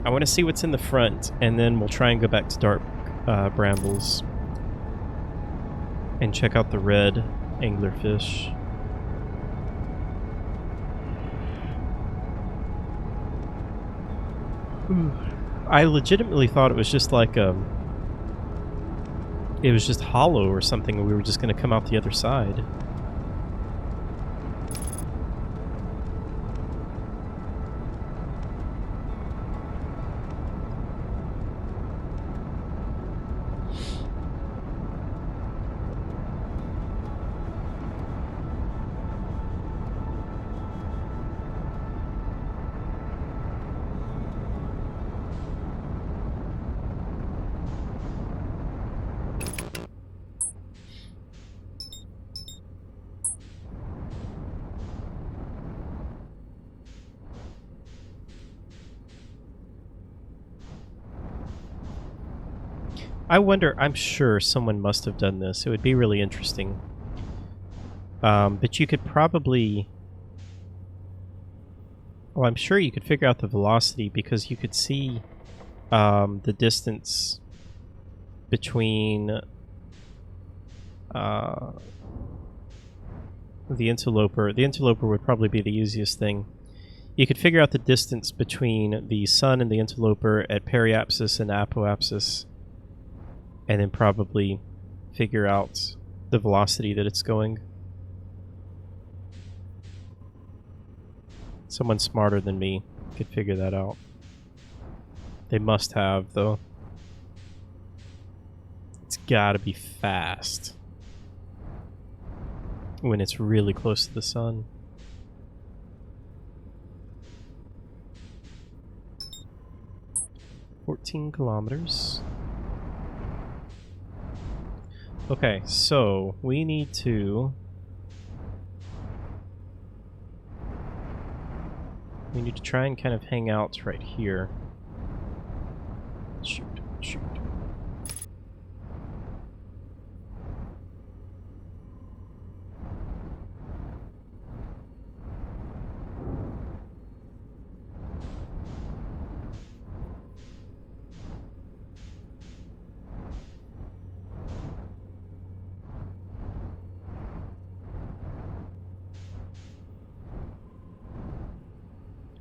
I want to see what's in the front, and then we'll try and go back to Dark Brambles and check out the red anglerfish. I legitimately thought it was just like it was just hollow or something, and we were just going to come out the other side. I wonder, I'm sure someone must have done this. It would be really interesting. But you could probably... Well, I'm sure you could figure out the velocity because you could see the distance between the interloper. The interloper would probably be the easiest thing. You could figure out the distance between the sun and the interloper at periapsis and apoapsis, and then probably figure out the velocity that it's going. Someone smarter than me could figure that out. They must have, though. It's gotta be fast when it's really close to the sun. "14 kilometers. Okay, so we need to... try and kind of hang out right here. Shoot, shoot.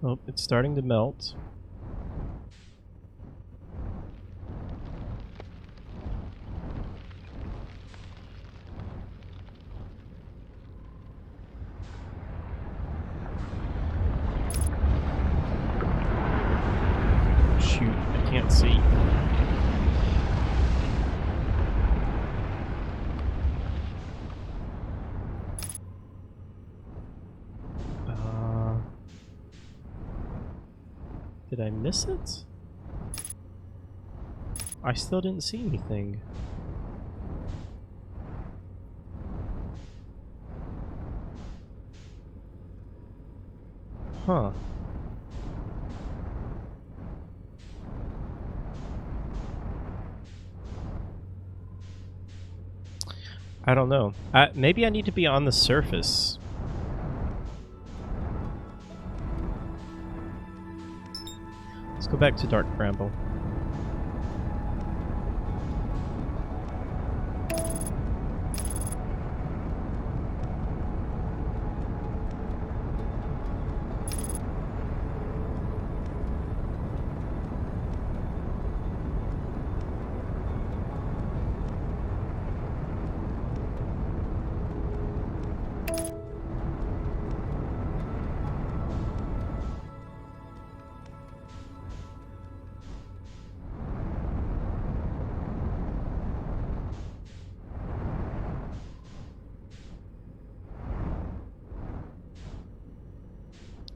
Oh, it's starting to melt. Shoot, I can't see. Did I miss it? I still didn't see anything. Huh. I don't know. Maybe I need to be on the surface. Let's go back to Dark Bramble.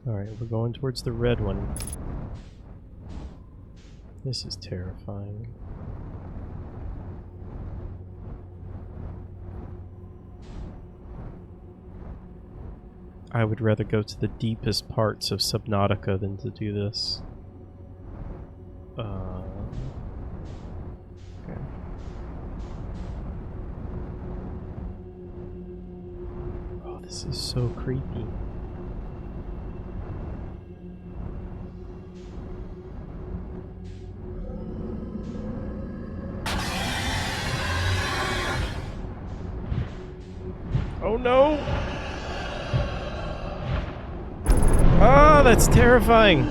Alright, we're going towards the red one. This is terrifying. I would rather go to the deepest parts of Subnautica than to do this. Okay. Oh, this is so creepy. Oh no! Ah, that's terrifying!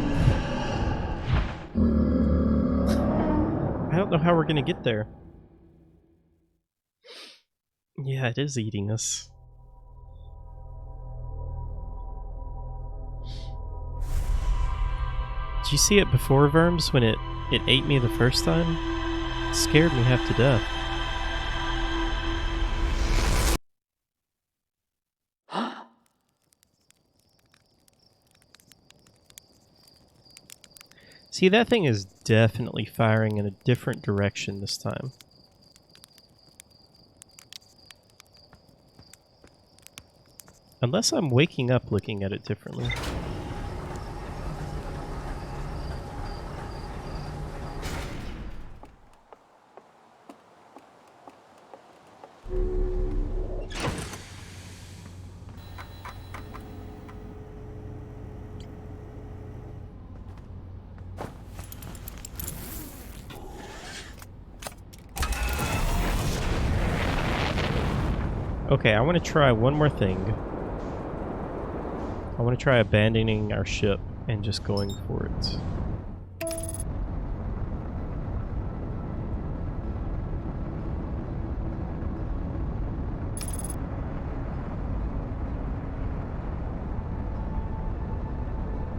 I don't know how we're gonna get there. Yeah, it is eating us. Did you see it before, Verms, when it ate me the first time? It scared me half to death. See, that thing is definitely firing in a different direction this time. Unless I'm waking up looking at it differently. Okay, I want to try one more thing. I want to try abandoning our ship and just going for it.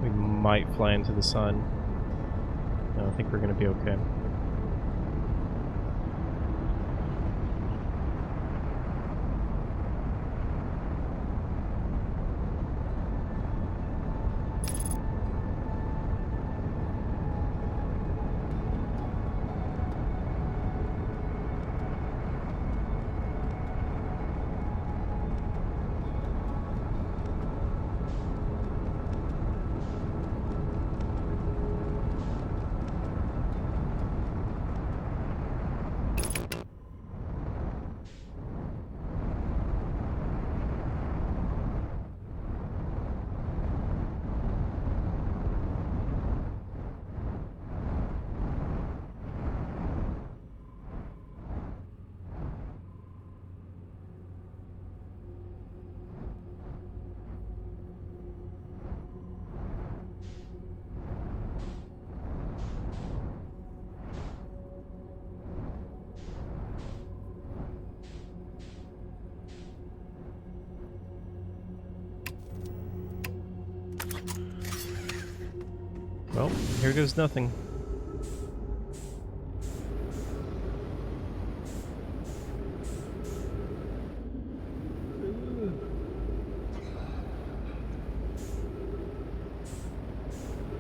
We might fly into the sun. No, I think we're going to be okay. Well, here goes nothing.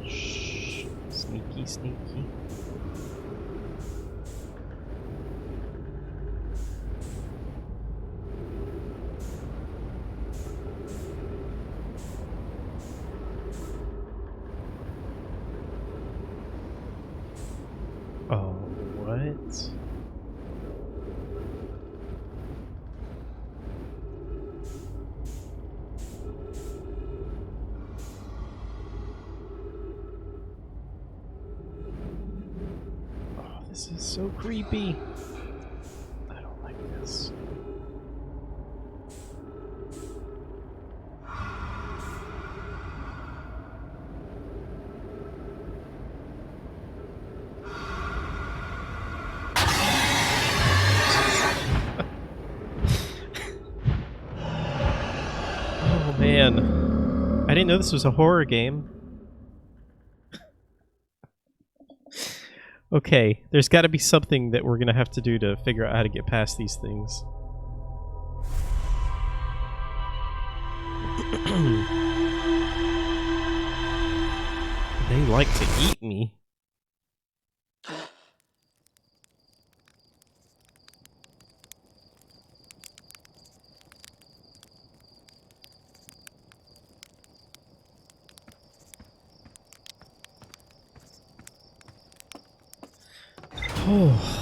Shh. Sneaky, sneaky. Oh, what? Oh, this is so creepy. I don't like this. Oh man. I didn't know this was a horror game. Okay, there's got to be something that we're gonna have to do to figure out how to get past these things. They like to eat me. Oh.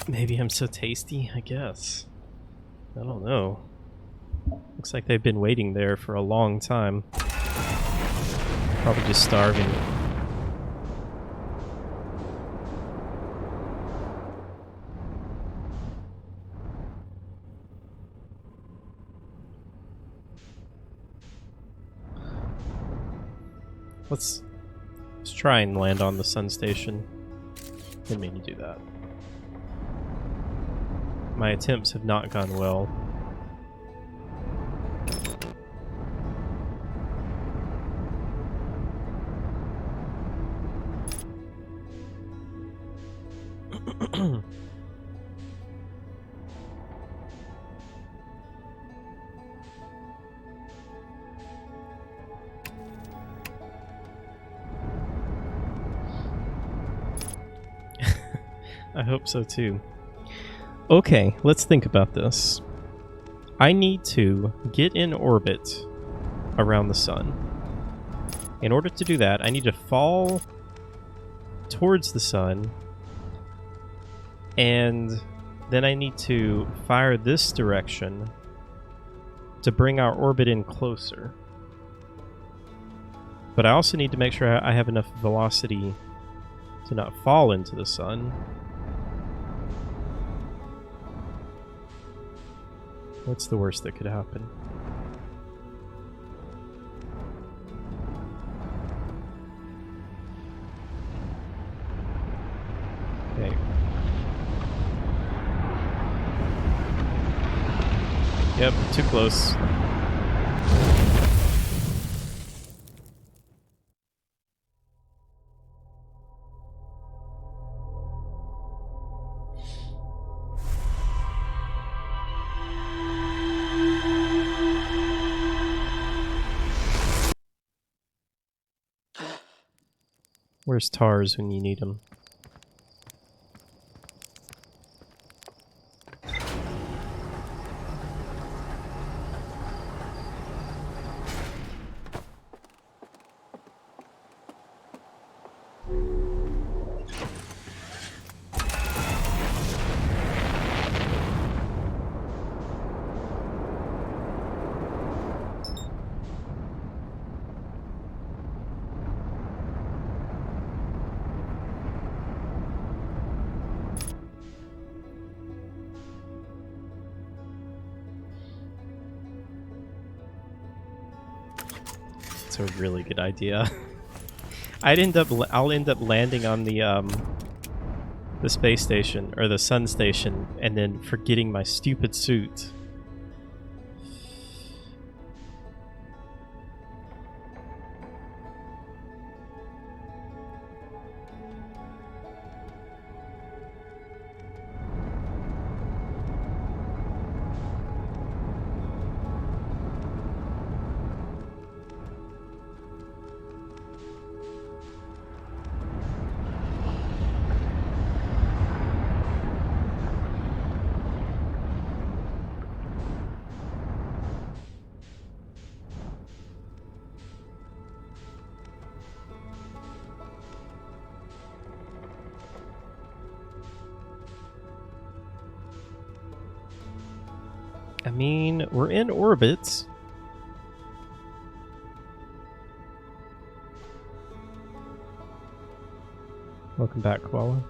Maybe I'm so tasty, I guess. I don't know. Looks like they've been waiting there for a long time. Probably just starving. Let's try and land on the sun station. Didn't mean to do that. My attempts have not gone well. I hope so too. Okay, let's think about this. I need to get in orbit around the sun. In order to do that, I need to fall towards the sun, and then I need to fire this direction to bring our orbit in closer. But I also need to make sure I have enough velocity to not fall into the sun. What's the worst that could happen? Okay. Yep, too close. Where's Tars when you need him? It's a really good idea. I'll end up landing on the space station or the sun station and then forgetting my stupid suit. I mean, we're in orbit. Welcome back, Koala.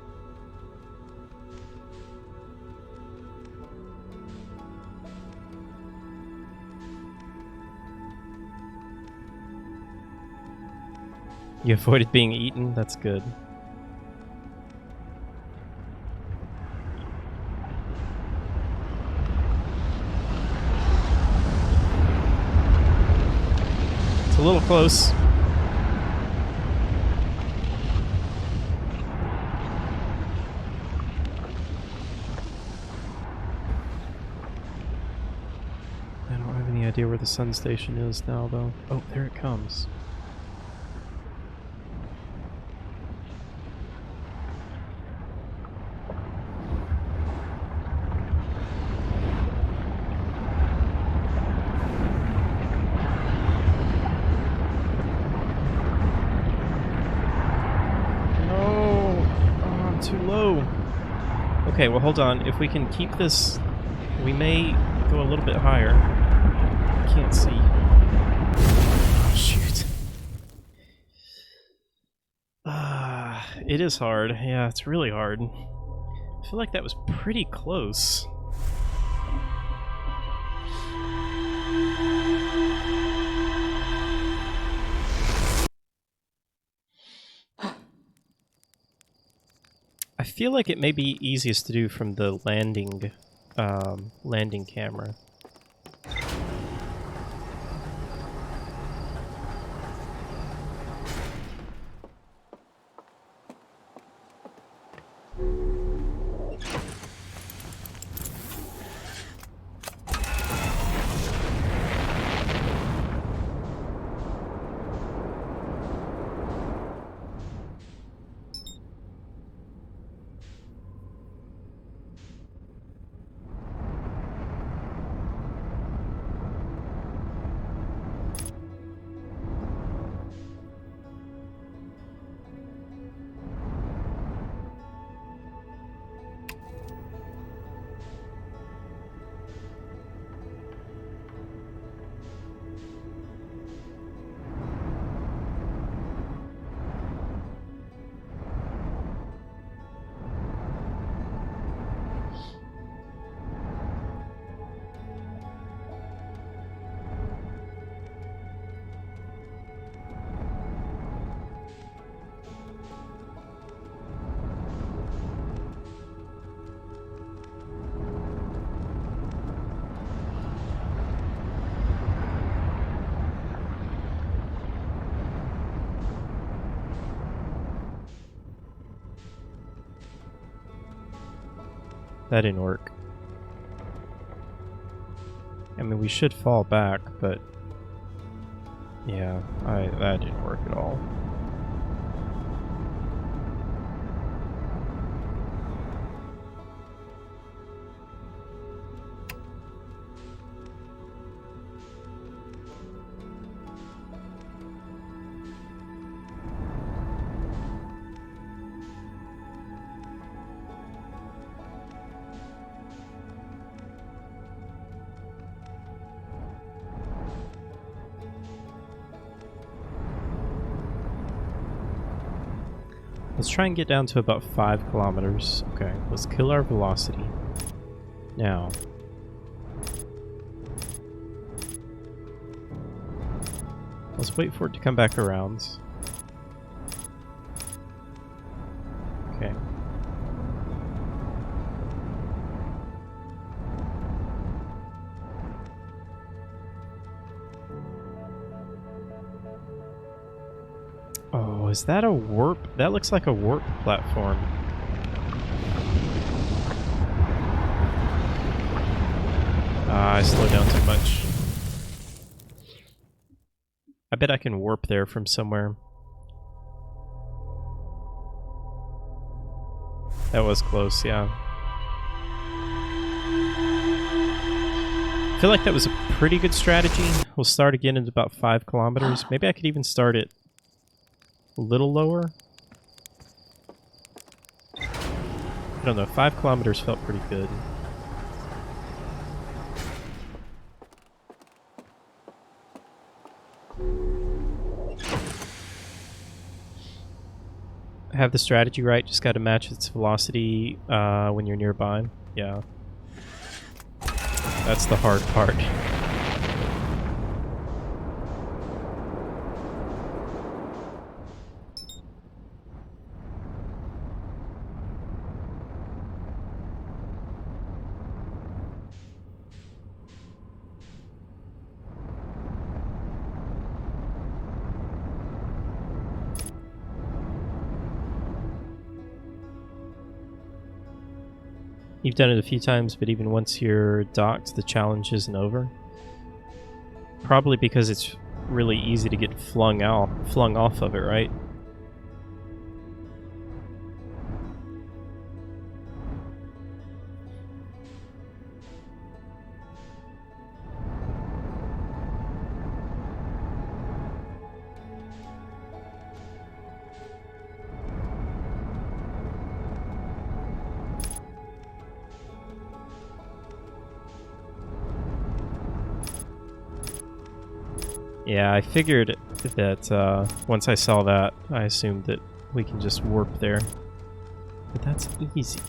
You avoided being eaten? That's good. It's a little close. I don't have any idea where the sun station is now, though. Oh, there it comes. Okay, well hold on. If we can keep this, we may go a little bit higher. I can't see. Oh, shoot. It is hard. Yeah, it's really hard. I feel like that was pretty close. I feel like it may be easiest to do from the landing camera. That didn't work. I mean, we should fall back, but yeah, that didn't work at all. Let's try and get down to about 5 kilometers. Okay, let's kill our velocity. Now. Let's wait for it to come back around. is that a warp? That looks like a warp platform. I slowed down too much. I bet I can warp there from somewhere. That was close, yeah. I feel like that was a pretty good strategy. We'll start again in about 5 kilometers. Maybe I could even start it a little lower. I don't know, 5 kilometers felt pretty good. Have the strategy right, just gotta match its velocity when you're nearby. Yeah. That's the hard part. You've done it a few times, but even once you're docked, the challenge isn't over. Probably because it's really easy to get flung off of it, right? Yeah, I figured that once I saw that, I assumed that we can just warp there. But that's easy.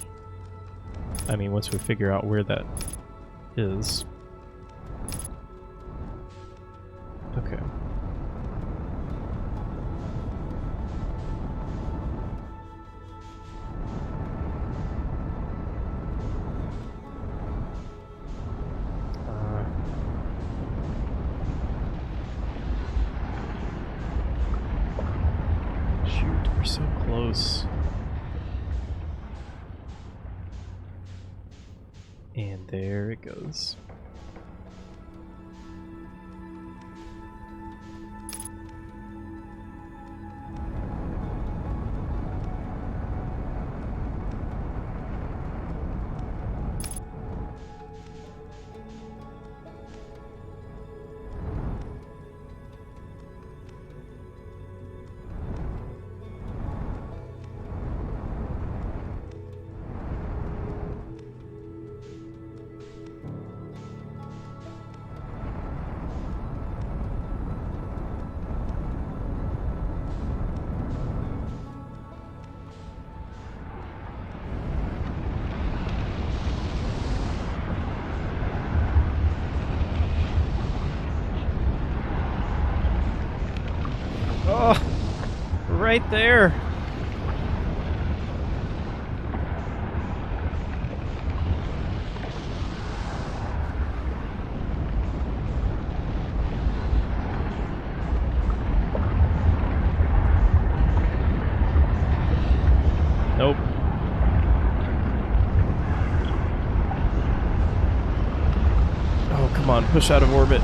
I mean, once we figure out where that is. Okay. Shoot, we're so close. And there it goes. Oh, right there. Nope. Oh, come on, push out of orbit.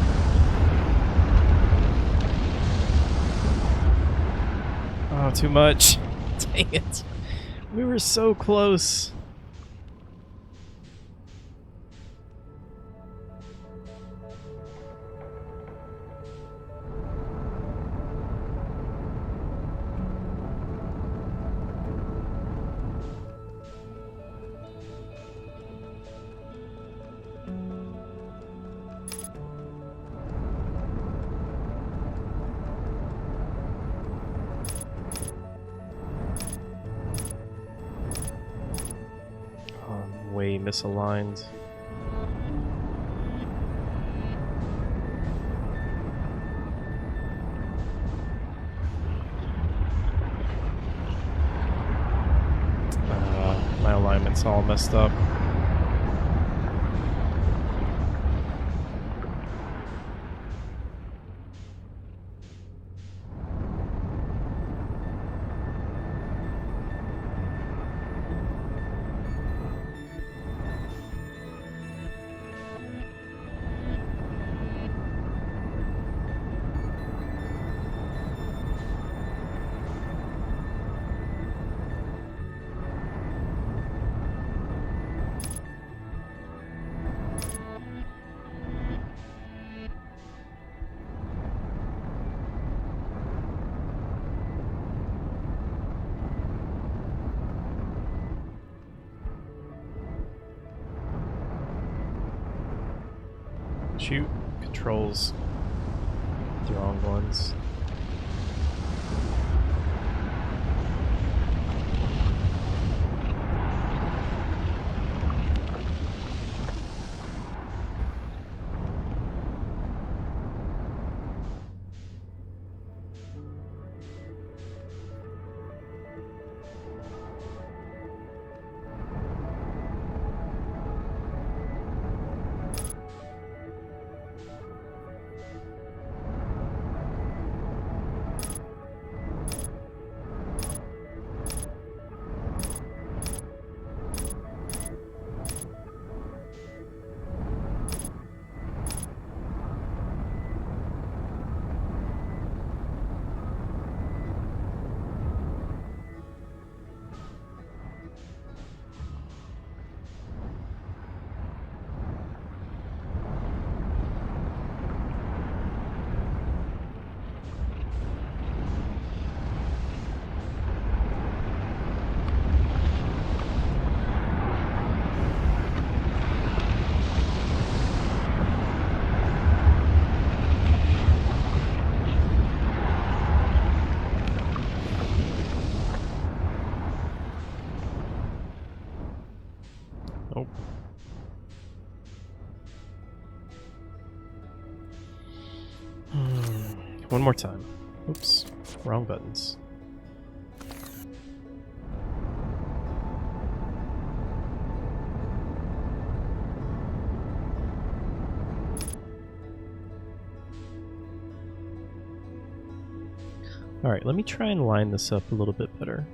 Oh, too much. Dang it. We were so close. Way misaligned. My alignment's all messed up. Shoot. Controls. The wrong ones. Nope. One more time. Oops. Wrong buttons. Alright, let me try and line this up a little bit better.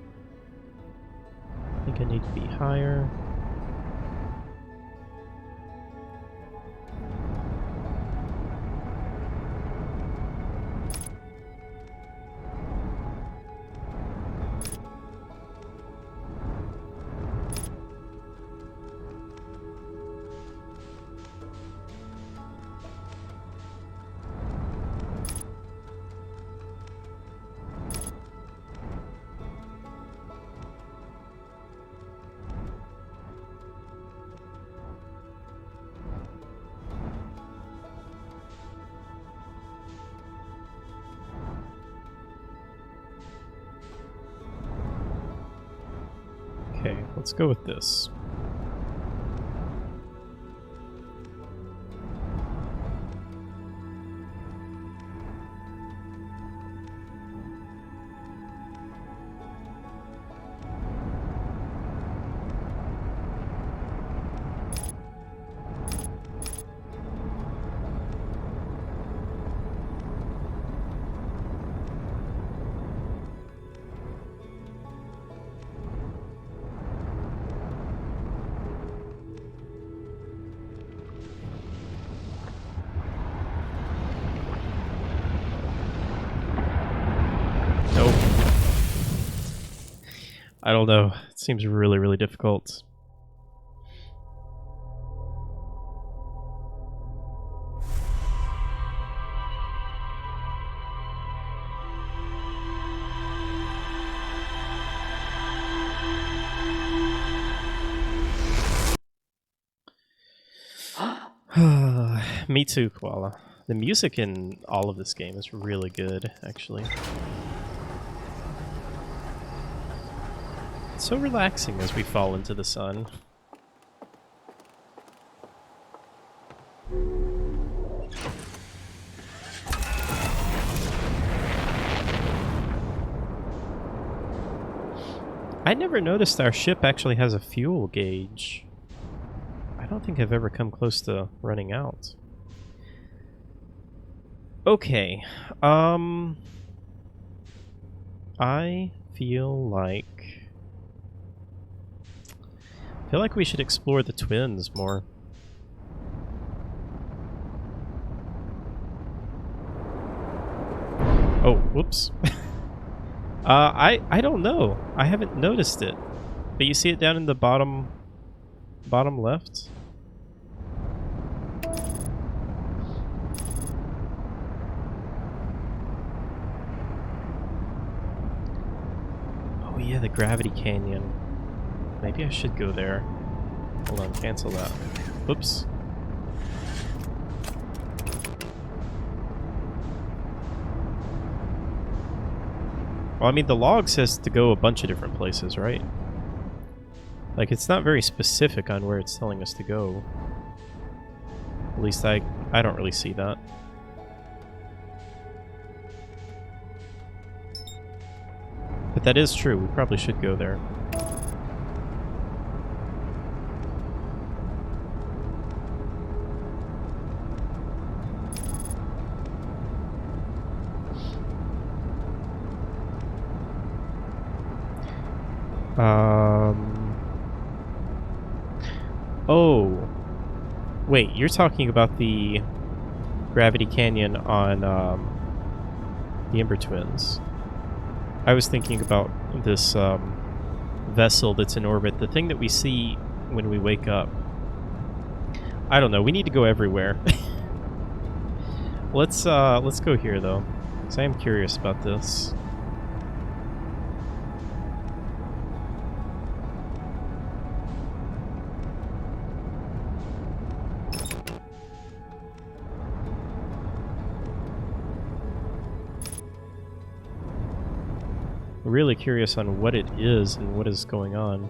I think I need to be higher. Okay, let's go with this. Nope. I don't know. It seems really, really difficult. Me too, Koala. The music in all of this game is really good, actually. It's so relaxing as we fall into the sun. I never noticed our ship actually has a fuel gauge. I don't think I've ever come close to running out. Okay, I feel like we should explore the twins more. Oh, whoops. I don't know. I haven't noticed it. But you see it down in the bottom left? Oh yeah, the Gravity Canyon. Maybe I should go there. Hold on, cancel that. Whoops. Well, I mean, the log says to go a bunch of different places, right? Like, it's not very specific on where it's telling us to go. At least I don't really see that. But that is true. We probably should go there. Oh. Wait, you're talking about the Gravity Canyon on the Ember Twins. I was thinking about this vessel that's in orbit, the thing that we see when we wake up. I don't know. We need to go everywhere. Let's go here though, because I am curious about this. Really curious on what it is and what is going on.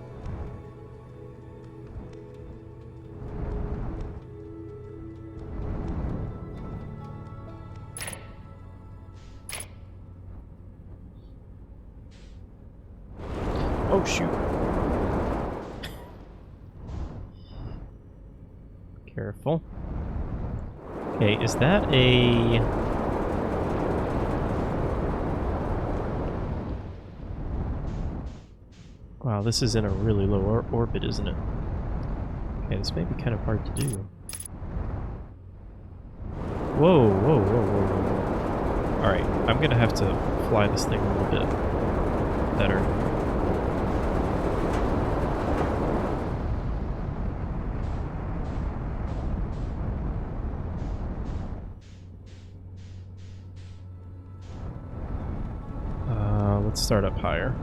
Oh shoot. Careful. Okay, is that a... Wow, this is in a really low orbit, isn't it? Okay, this may be kind of hard to do. Whoa, whoa, whoa, whoa, whoa. Alright, I'm gonna have to fly this thing a little bit better. Let's start up higher.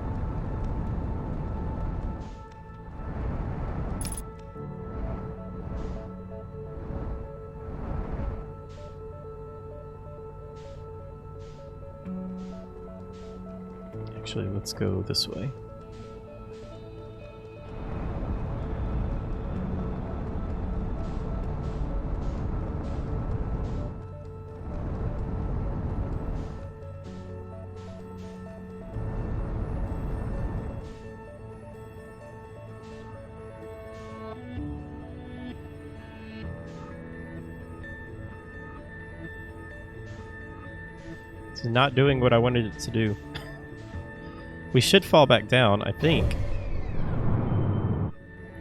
Actually, let's go this way. It's not doing what I wanted it to do. We should fall back down, I think.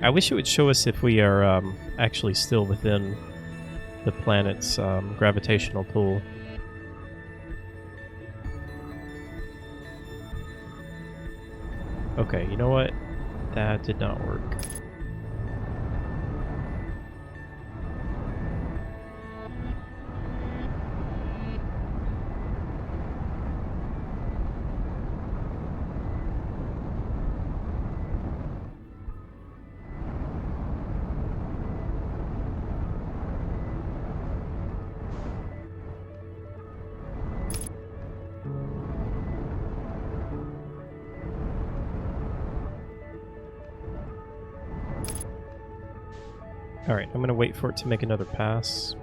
I wish it would show us if we are actually still within the planet's gravitational pull. Okay, you know what? That did not work. Alright, I'm gonna wait for it to make another pass.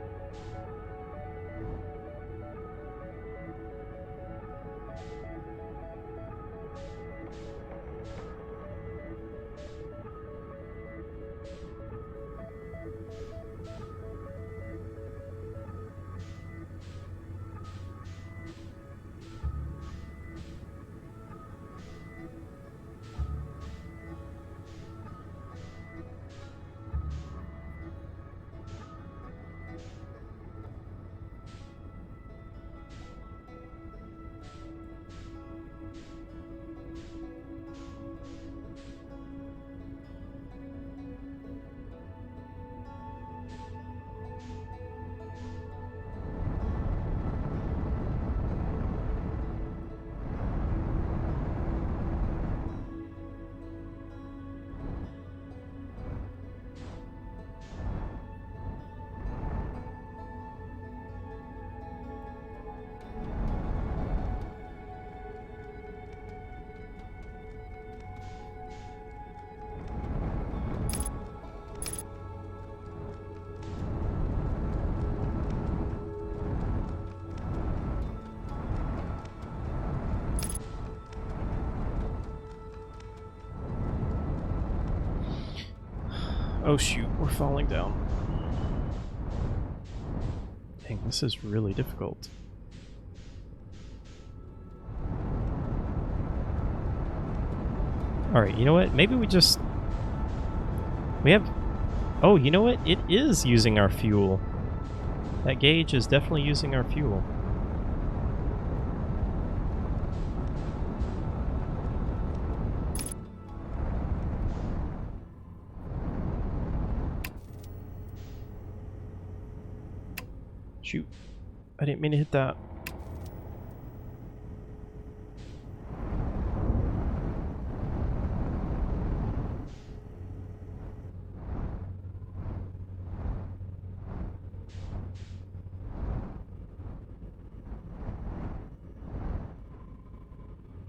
Oh shoot, we're falling down. Dang, this is really difficult. Alright, you know what? Maybe we just... We have... Oh, you know what? It is using our fuel. That gauge is definitely using our fuel. Shoot. I didn't mean to hit that.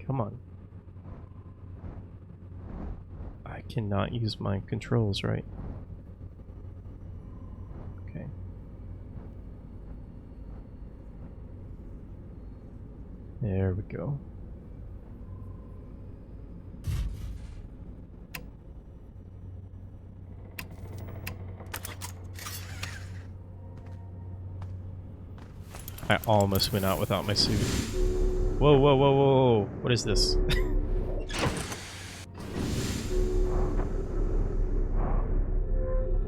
Come on. I cannot use my controls right. Okay. There we go. I almost went out without my suit. Whoa, whoa, whoa, whoa, whoa. What is this?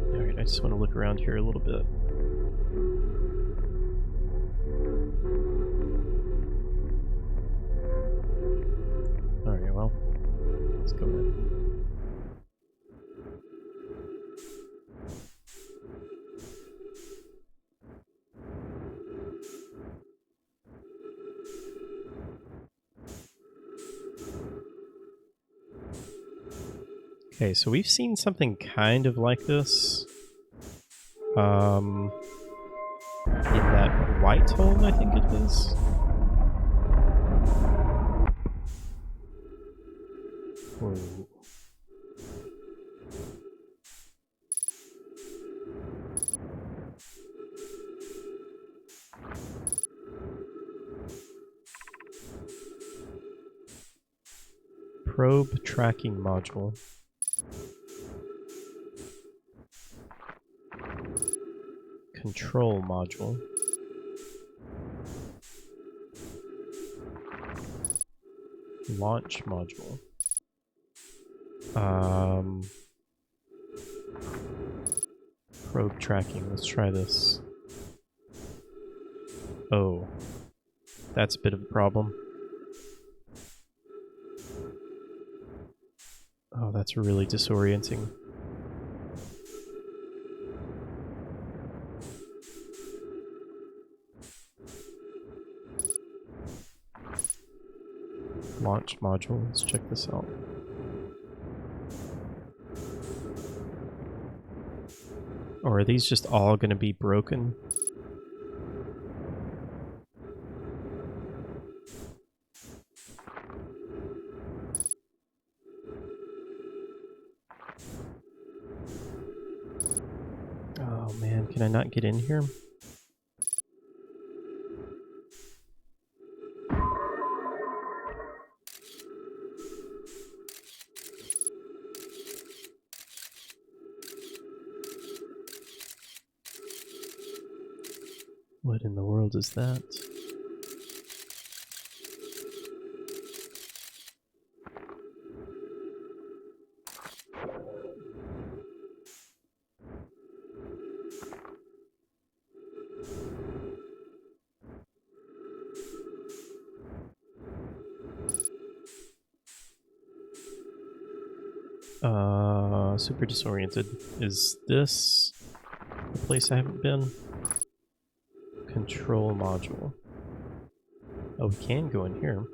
Alright, I just want to look around here a little bit. Alright, well, let's go in. Okay, so we've seen something kind of like this. In that white hole, I think it is. Whoa. Probe tracking module. Control module. Launch module. Probe tracking. Let's try this. Oh. That's a bit of a problem. Oh, that's really disorienting. Launch module. Let's check this out. Or are these just all going to be broken? Oh man, can I not get in here? What in the world is that? Super disoriented. Is this the place I haven't been? Control module. Oh, we can go in here.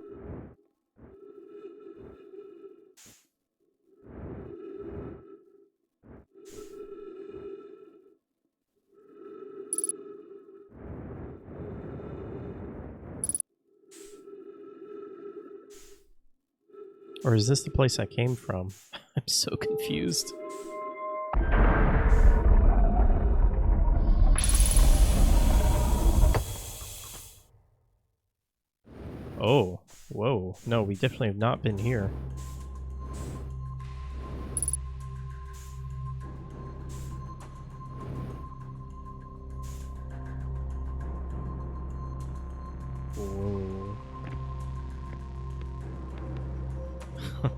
Or is this the place I came from? I'm so confused. Oh, whoa. No, we definitely have not been here. Whoa.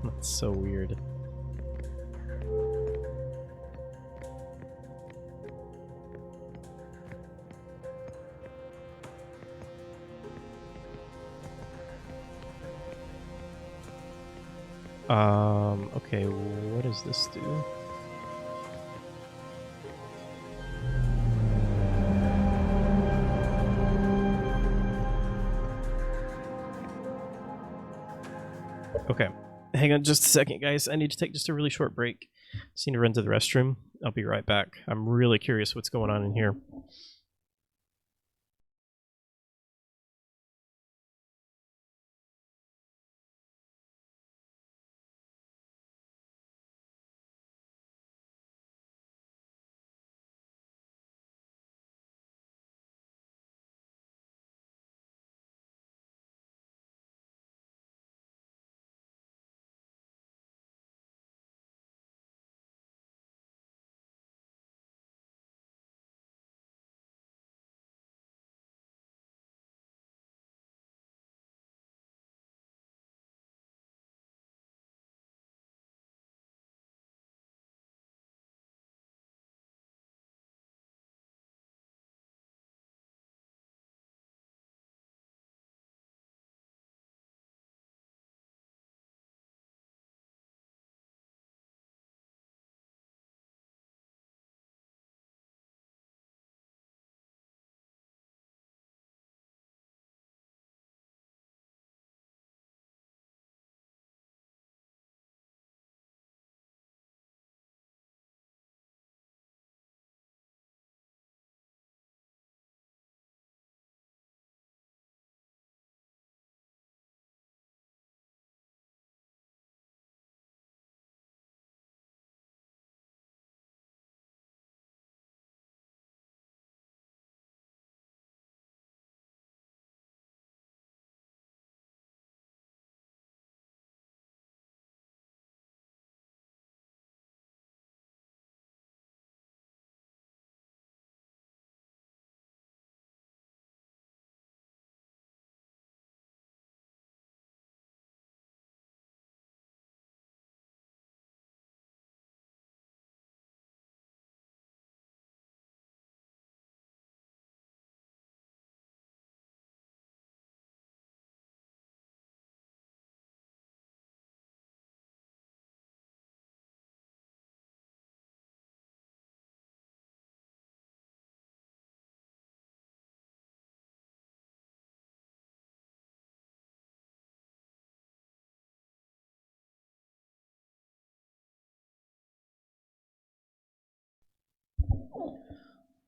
That's so weird. Okay, what does this do? Okay, hang on just a second, guys. I need to take just a really short break. Just need to run to the restroom. I'll be right back. I'm really curious what's going on in here.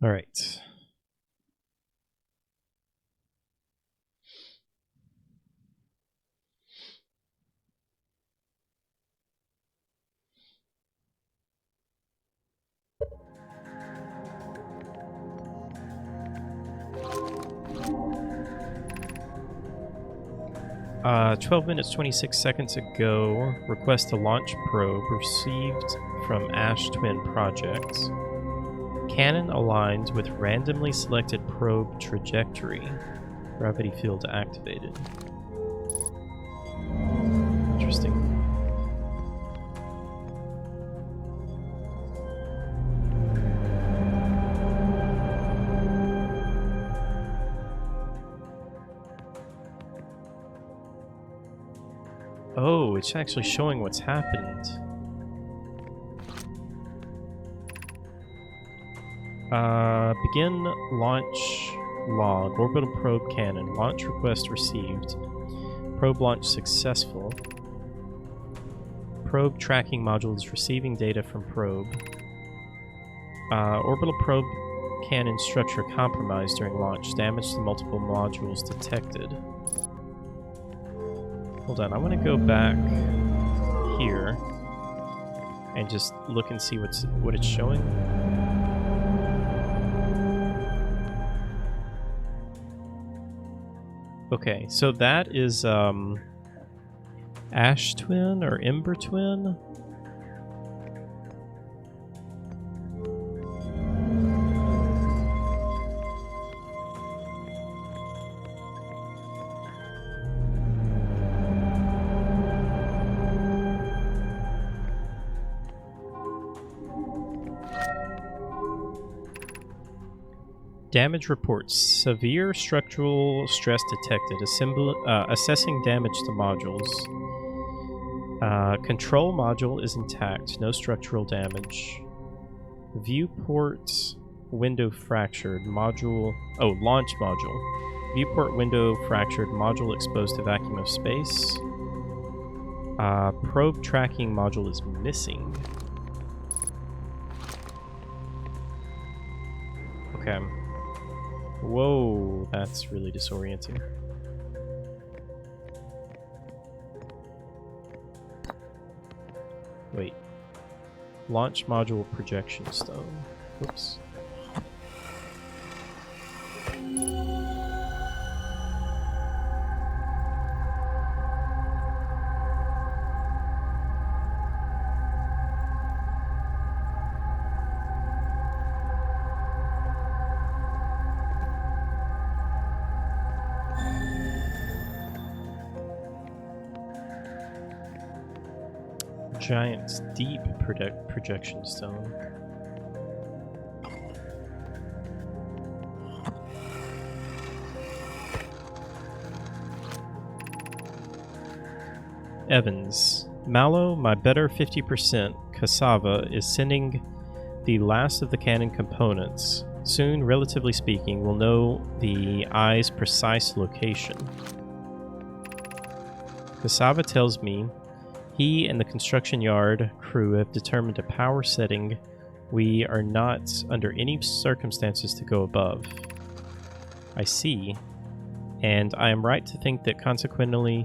All right. Uh, 12 minutes, 26 seconds ago, request to launch probe received from Ash Twin Projects. Cannon aligns with randomly selected probe trajectory. Gravity field activated. Interesting. Oh, it's actually showing what's happened. Begin launch log. Orbital probe cannon. Launch request received. Probe launch successful. Probe tracking module is receiving data from probe. Orbital probe cannon structure compromised during launch. Damage to multiple modules detected. Hold on, I want to go back here and just look and see what it's showing. Okay, so that is Ash Twin or Ember Twin. Damage reports. Severe structural stress detected. Assessing damage to modules. Control module is intact. No structural damage. Viewport window fractured. Module... Oh, launch module. Viewport window fractured. Module exposed to vacuum of space. Probe tracking module is missing. Okay. Whoa, that's really disorienting. Wait. Launch module projection stone. Whoops. Giant deep projection stone. Evans. Mallow, my better 50% cassava is sending the last of the cannon components. Soon, relatively speaking, we'll know the eye's precise location. Cassava tells me he and the construction yard crew have determined a power setting we are not under any circumstances to go above. I see. And I am right to think that consequently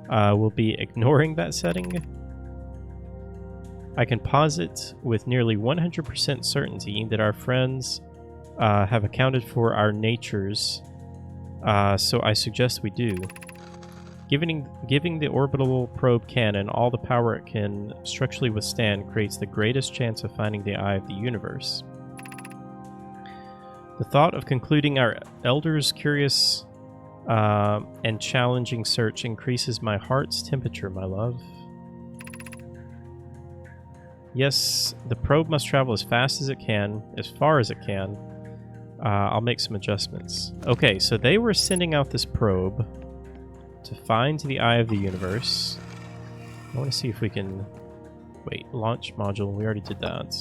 we'll be ignoring that setting? I can posit with nearly 100% certainty that our friends have accounted for our natures, so I suggest we do. Giving the orbital probe cannon all the power it can structurally withstand creates the greatest chance of finding the eye of the universe. The thought of concluding our Elder's curious and challenging search increases my heart's temperature, my love. Yes, the probe must travel as fast as it can, as far as it can. I'll make some adjustments. Okay, so they were sending out this probe to find the eye of the universe. I want to see if we can... Wait, launch module, we already did that.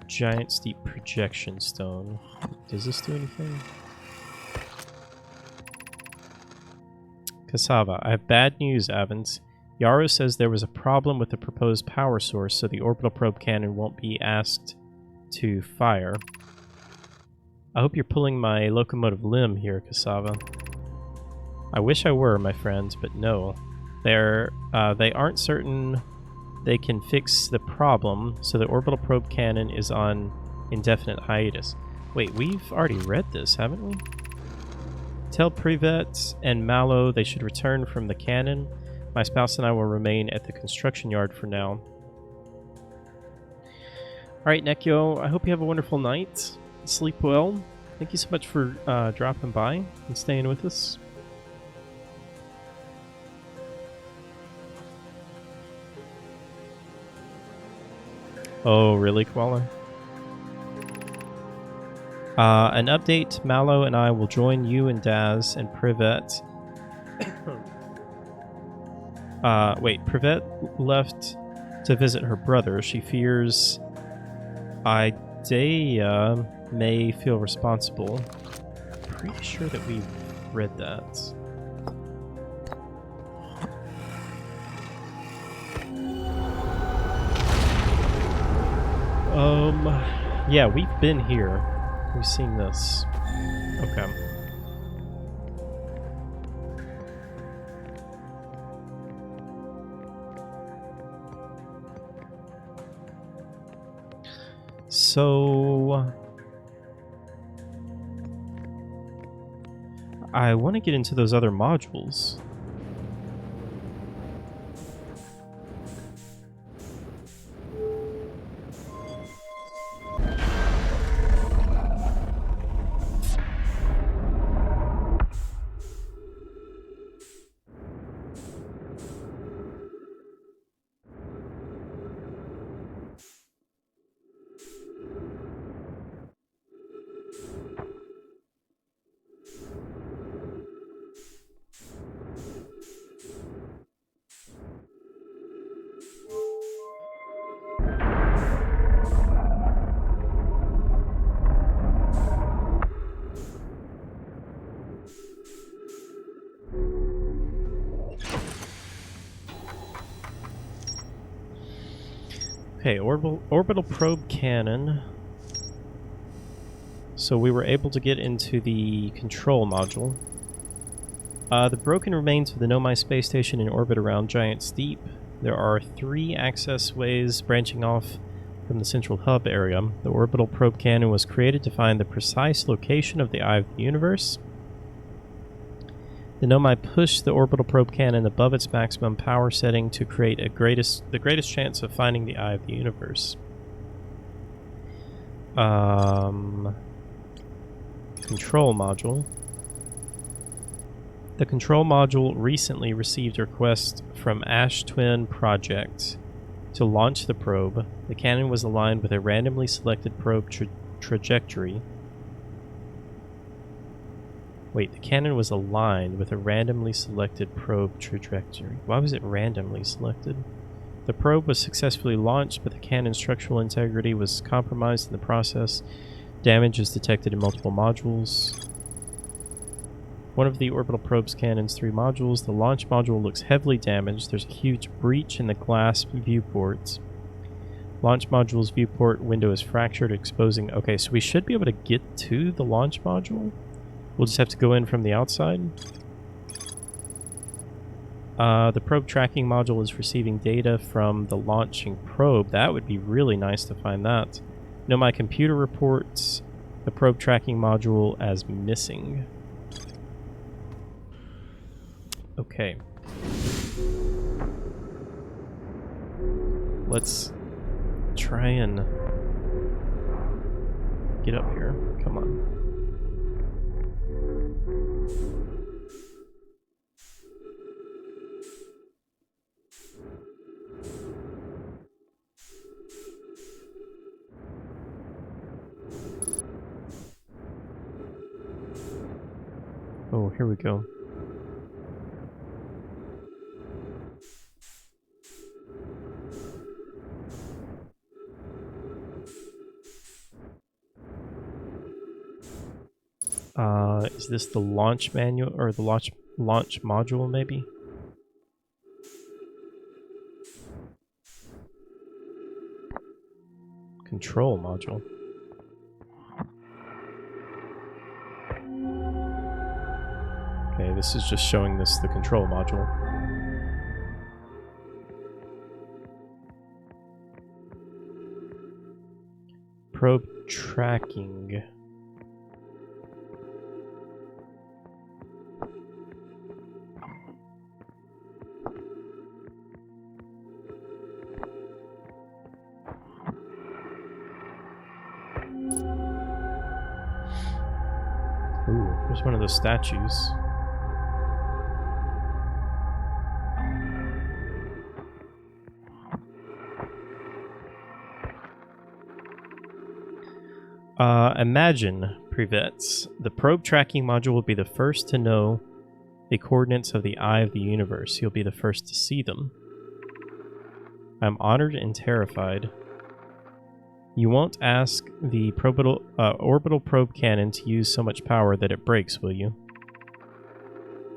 Giant steep projection stone. Does this do anything? Cassava, I have bad news, Evans. Yarrow says there was a problem with the proposed power source, so the orbital probe cannon won't be asked to fire. I hope you're pulling my locomotive limb here, Cassava. I wish I were, my friends, but no. They aren't certain they can fix the problem, so the orbital probe cannon is on indefinite hiatus. Wait, we've already read this, haven't we? Tell Privet and Mallow they should return from the cannon. My spouse and I will remain at the construction yard for now. Alright, Nekio, I hope you have a wonderful night. Sleep well. Thank you so much for dropping by and staying with us. Oh, really, Koala? An update, Mallow and I will join you and Daz and Privet. Privet left to visit her brother. She fears Idea may feel responsible. Pretty sure that we read that. Yeah, we've been here. We've seen this. Okay. So... I want to get into those other modules. Okay, orbital probe cannon. So we were able to get into the control module. The broken remains of the Nomai space station in orbit around Giant's Deep. There are 3 access ways branching off from the central hub area. The orbital probe cannon was created to find the precise location of the Eye of the Universe. The Nomai pushed the orbital probe cannon above its maximum power setting to create the greatest chance of finding the Eye of the Universe. Control module. The control module recently received a request from Ash Twin Project to launch the probe. The cannon was aligned with a randomly selected probe trajectory. Wait, the cannon was aligned with a randomly selected probe trajectory. Why was it randomly selected? The probe was successfully launched, but the cannon's structural integrity was compromised in the process. Damage is detected in multiple modules. One of the orbital probe's cannon's 3 modules, the launch module, looks heavily damaged. There's a huge breach in the glass viewports. Launch module's viewport window is fractured, exposing... Okay, so we should be able to get to the launch module. We'll just have to go in from the outside. The probe tracking module is receiving data from the launching probe. That would be really nice to find that. My computer reports the probe tracking module as missing. Okay. Let's try and get up here. Come on. Oh, here we go. Is this the launch manual or the launch module maybe? Control module. Okay, this is just showing this the control module. Probe tracking. Ooh, there's one of those statues. Imagine, Privets, the probe tracking module will be the first to know the coordinates of the Eye of the Universe. You'll be the first to see them. I'm honored and terrified. You won't ask the orbital probe cannon to use so much power that it breaks, will you?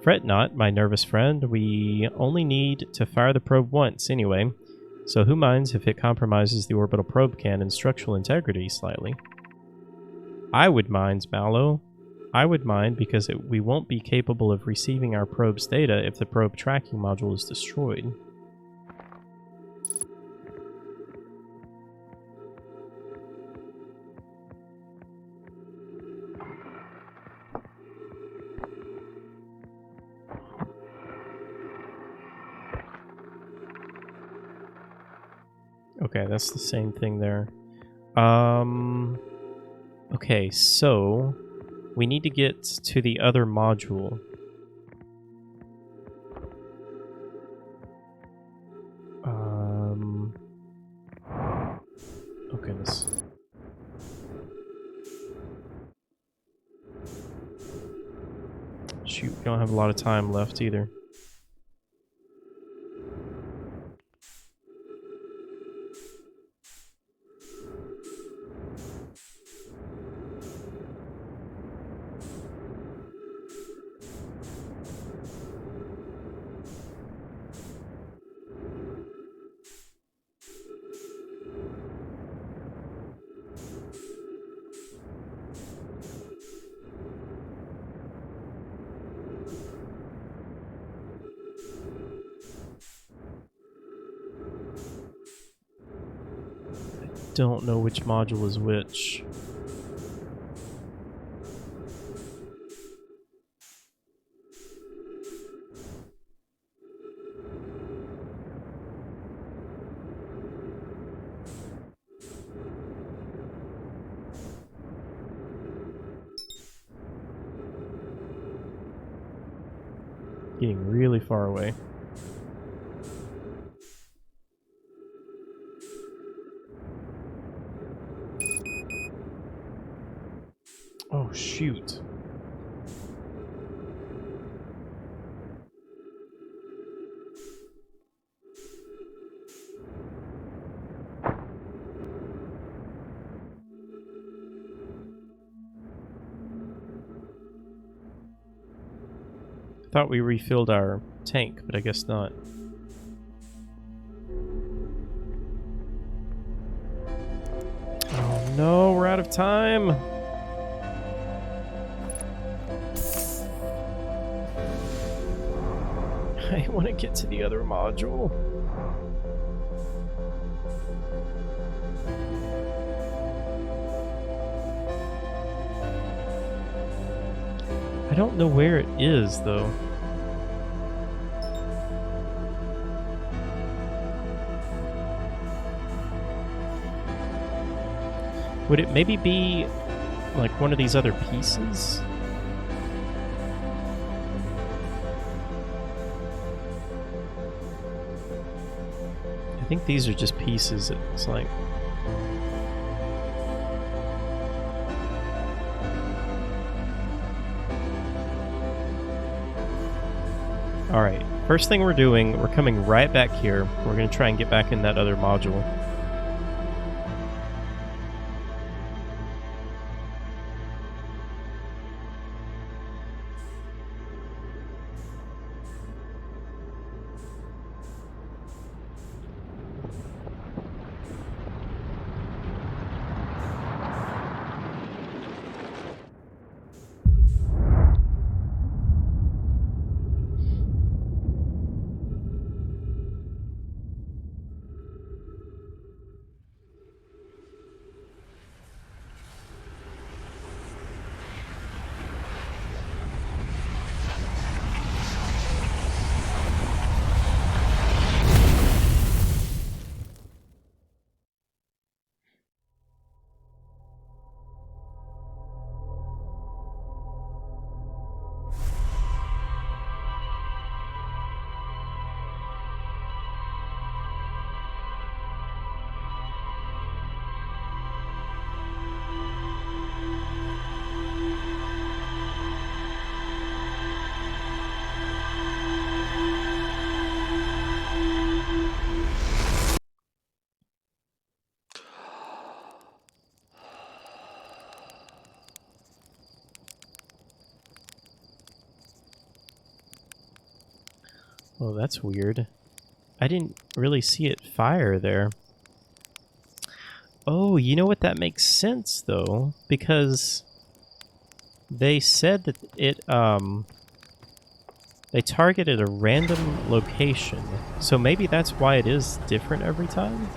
Fret not, my nervous friend. We only need to fire the probe once, anyway. So who minds if it compromises the orbital probe cannon's structural integrity slightly? I would mind, Mallow. I would mind because we won't be capable of receiving our probe's data if the probe tracking module is destroyed. Okay, that's the same thing there. Okay, so we need to get to the other module. Okay, this. Shoot, we don't have a lot of time left either. don't know which module is which. Getting really far away. Oh, shoot. Thought we refilled our tank, but I guess not. Oh no, we're out of time! I want to get to the other module. I don't know where it is, though. Would it maybe be like one of these other pieces? I think these are just pieces, it looks like. Alright, first thing we're doing, we're coming right back here. We're going to try and get back in that other module. Oh, that's weird. I didn't really see it fire there. Oh, you know what? That makes sense, though, because they said that they targeted a random location. So maybe that's why it is different every time?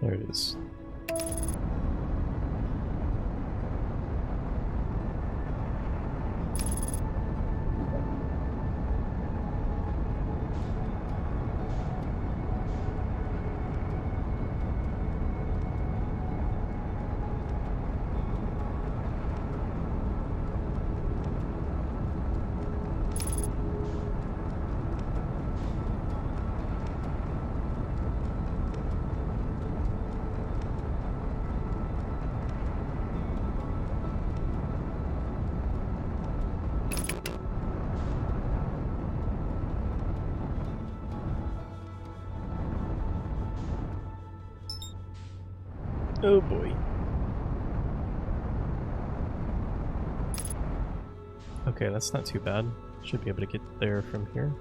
There it is. Oh boy. Okay, that's not too bad. Should be able to get there from here.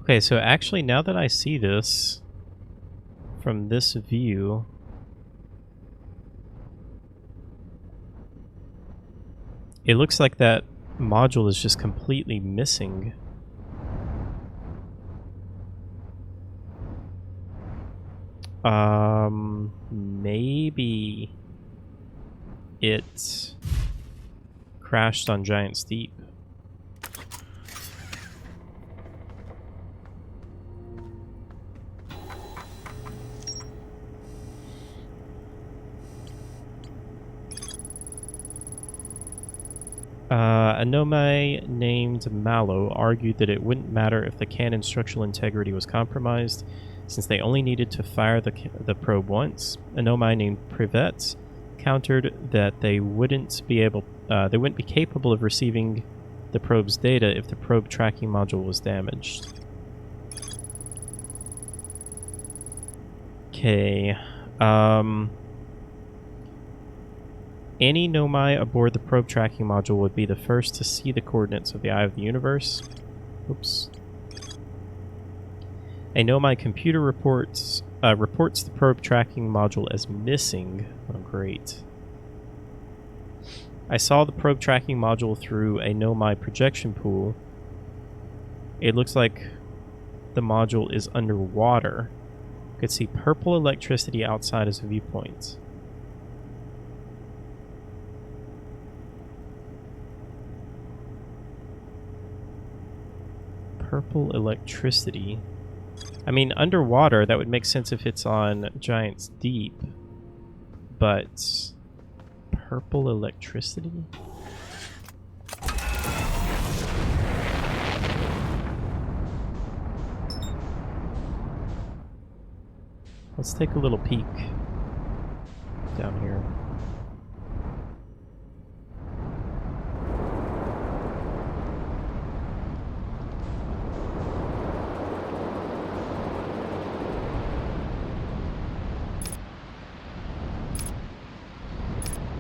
Okay, so actually now that I see this from this view, it looks like that module is just completely missing. Maybe it crashed on Giant's Deep. A Nomai named Mallow argued that it wouldn't matter if the cannon's structural integrity was compromised, since they only needed to fire the probe once. A Nomai named Privet countered that they wouldn't be capable of receiving the probe's data if the probe tracking module was damaged. Okay. Any Nomai aboard the probe tracking module would be the first to see the coordinates of the Eye of the Universe. Oops. A Nomai computer reports the probe tracking module as missing. Oh, great. I saw the probe tracking module through a Nomai projection pool. It looks like the module is underwater. You could see purple electricity outside as a viewpoint. Purple electricity. I mean, underwater, that would make sense if it's on Giant's Deep. But purple electricity? Let's take a little peek down here.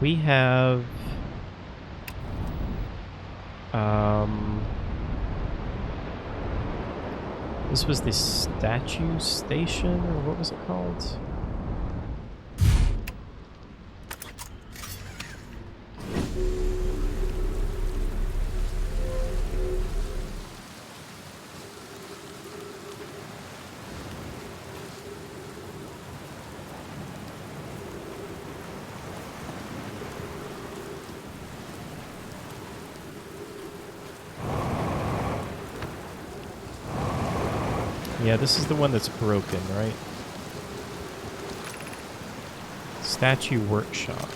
We have this was the statue station, or what was it called? Yeah, this is the one that's broken, right? Statue Workshop.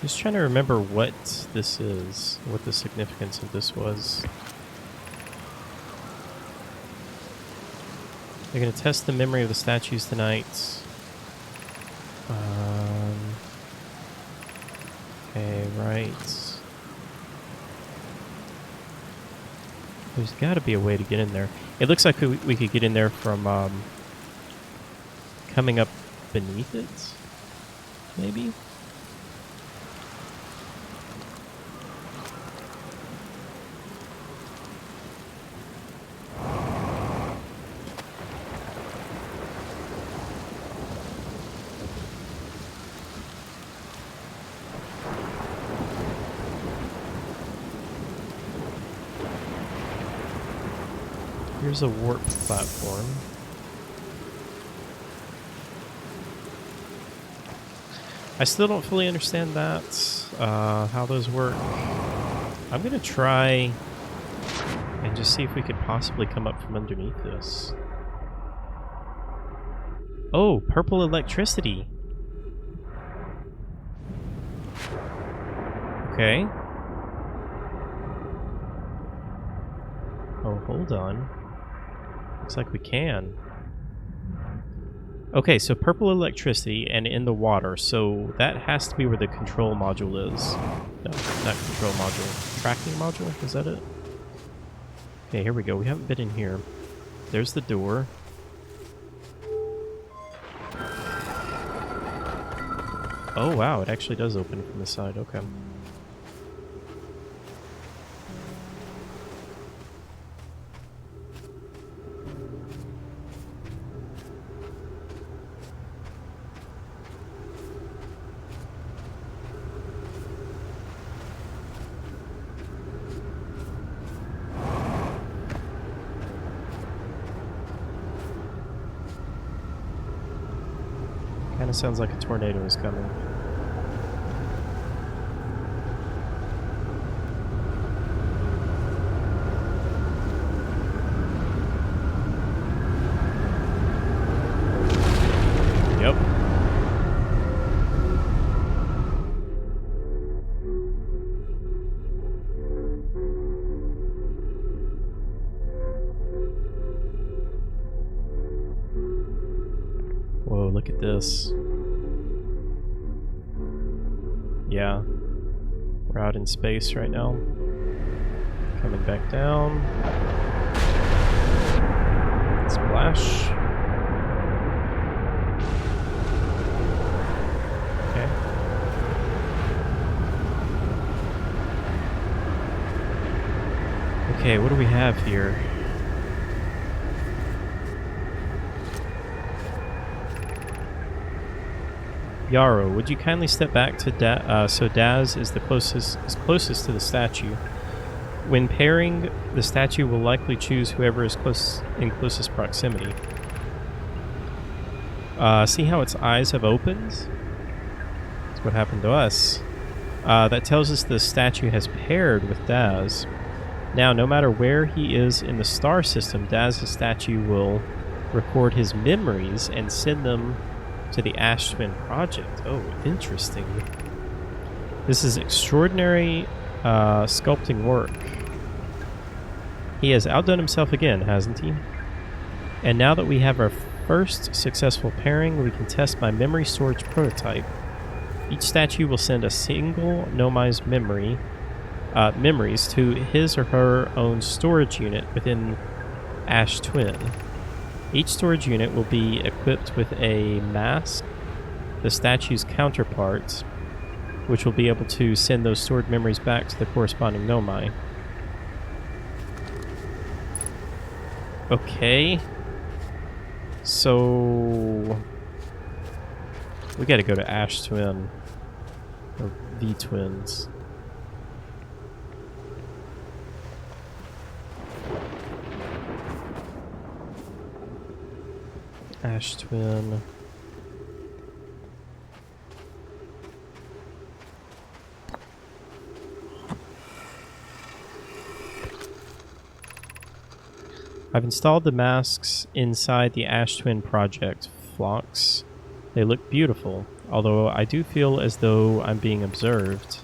Just trying to remember what this is, what the significance of this was. They're going to test the memory of the statues tonight. Okay, right. There's got to be a way to get in there. It looks like we could get in there from coming up beneath it, maybe? Here's a warp platform. I still don't fully understand that, how those work. I'm gonna try and just see if we could possibly come up from underneath this. Oh, purple electricity. Okay. Oh, hold on. Looks like we can. Okay, so purple electricity and in the water, so that has to be where the control module is. No, not control module. Tracking module? Is that it? Okay, here we go. We haven't been in here. There's the door. Oh wow, it actually does open from the side. Okay. Kind of sounds like a tornado is coming. Yep. Whoa, look at this. Yeah. We're out in space right now. Coming back down. Splash. Okay. Okay, what do we have here? Yarrow, would you kindly step back to so Daz is closest to the statue. When pairing, the statue will likely choose whoever is in closest proximity. See how its eyes have opened? That's what happened to us. That tells us the statue has paired with Daz. Now, no matter where he is in the star system, Daz's statue will record his memories and send them to the Ash Twin Project. Oh, interesting. This is extraordinary sculpting work. He has outdone himself again, hasn't he? And now that we have our first successful pairing, we can test my memory storage prototype. Each statue will send a single Nomai's memories to his or her own storage unit within Ash Twin. Each storage unit will be equipped with a mask, the statue's counterpart, which will be able to send those stored memories back to the corresponding Nomai. Okay. So we gotta go to Ash Twin. Or V-Twins. Ash Twin. I've installed the masks inside the Ash Twin Project, Phlox. They look beautiful, although I do feel as though I'm being observed.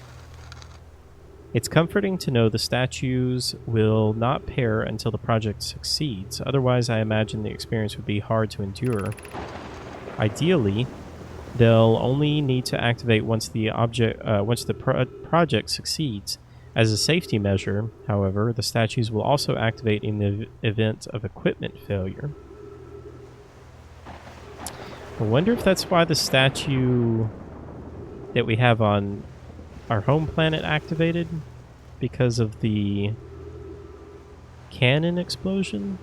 It's comforting to know the statues will not pair until the project succeeds, otherwise I imagine the experience would be hard to endure. Ideally, they'll only need to activate once the project succeeds. As a safety measure, however, the statues will also activate in the event of equipment failure. I wonder if that's why the statue that we have on our home planet activated, because of the cannon explosion.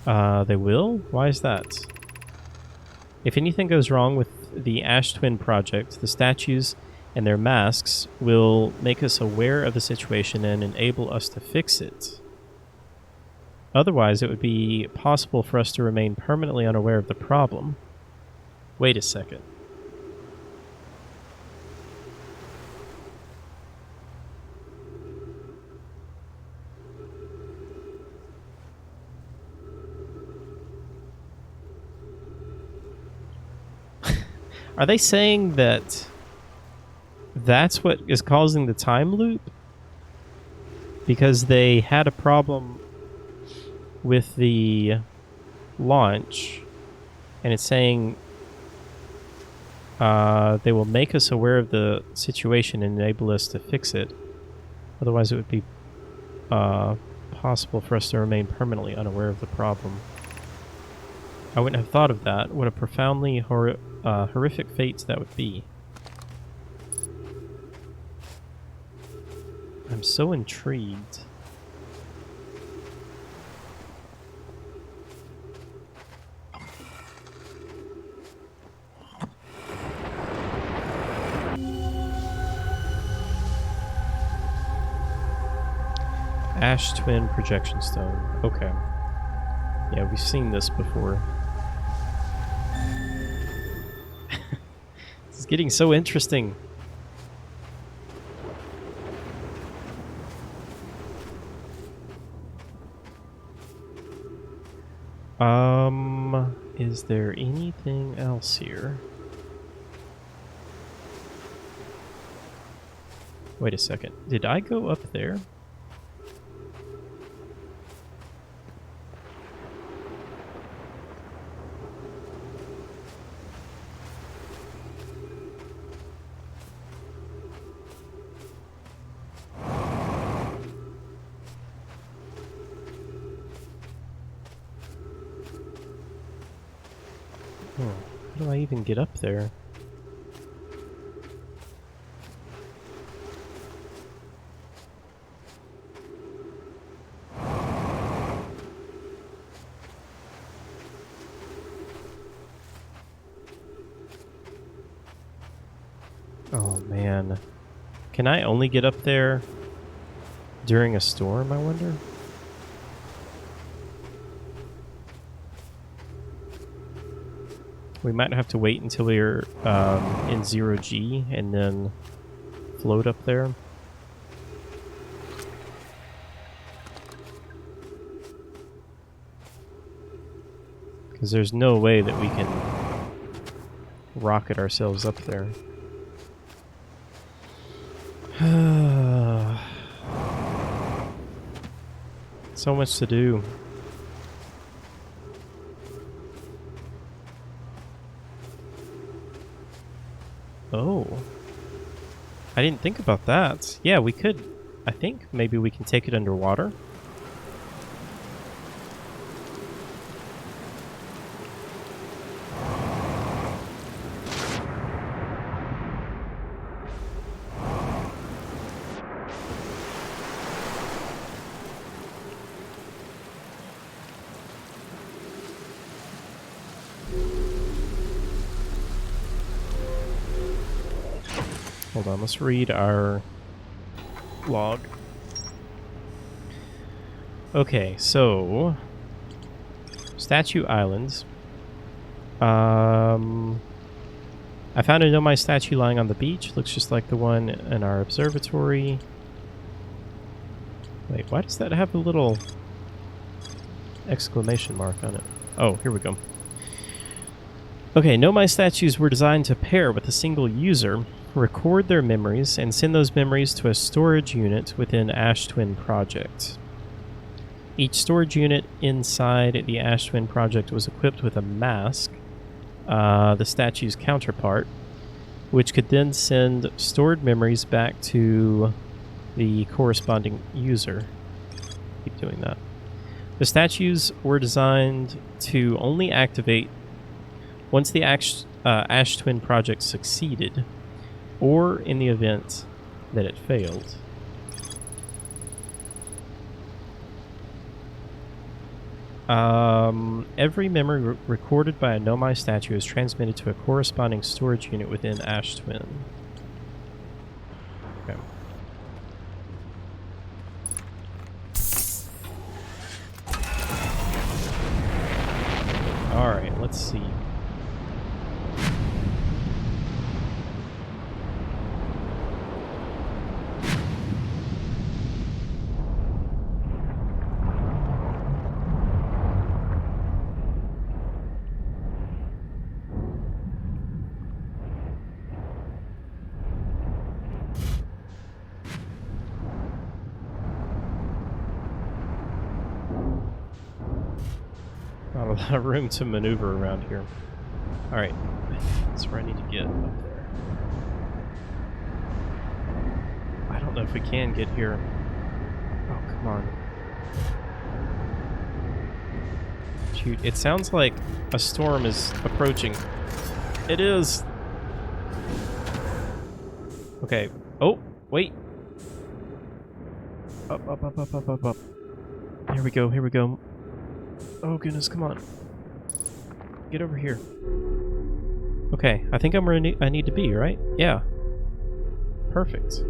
They will? Why is that? If anything goes wrong with the Ash Twin Project, the statues and their masks will make us aware of the situation and enable us to fix it. Otherwise, it would be possible for us to remain permanently unaware of the problem. Wait a second. Are they saying that that's what is causing the time loop? Because they had a problem with the launch, and it's saying they will make us aware of the situation and enable us to fix it. Otherwise, it would be possible for us to remain permanently unaware of the problem. I wouldn't have thought of that. What a profoundly horrific fate that would be. I'm so intrigued. Ash Twin Projection Stone. Okay. Yeah, we've seen this before. This is getting so interesting. Is there anything else here? Wait a second. Did I go up there? How do I even get up there? Oh man. Can I only get up there during a storm, I wonder? We might have to wait until we're in 0G and then float up there. Because there's no way that we can rocket ourselves up there. So much to do. Oh. I didn't think about that. Yeah, we could. I think maybe we can take it underwater. Hold on, let's read our log. Okay, so Statue Islands. I found a Nomai statue lying on the beach. Looks just like the one in our observatory. Wait, why does that have a little exclamation mark on it? Oh, here we go. Okay, Nomai statues were designed to pair with a single user, record their memories, and send those memories to a storage unit within Ash Twin Project. Each storage unit inside the Ash Twin Project was equipped with a mask, the statue's counterpart, which could then send stored memories back to the corresponding user. Keep doing that. The statues were designed to only activate once the Ash Twin Project succeeded, or in the event that it failed. Every memory recorded by a Nomai statue is transmitted to a corresponding storage unit within Ash Twin. Okay. Alright, let's see. Not a lot of room to maneuver around here. Alright, that's where I need to get up there. I don't know if we can get here. Oh, come on. Shoot, it sounds like a storm is approaching. It is! Okay. Oh, wait. Up, up, up, up, up, up, up. Here we go, here we go. Oh goodness, come on. Get over here. Okay, I think I'm where I need to be, right? Yeah. Perfect.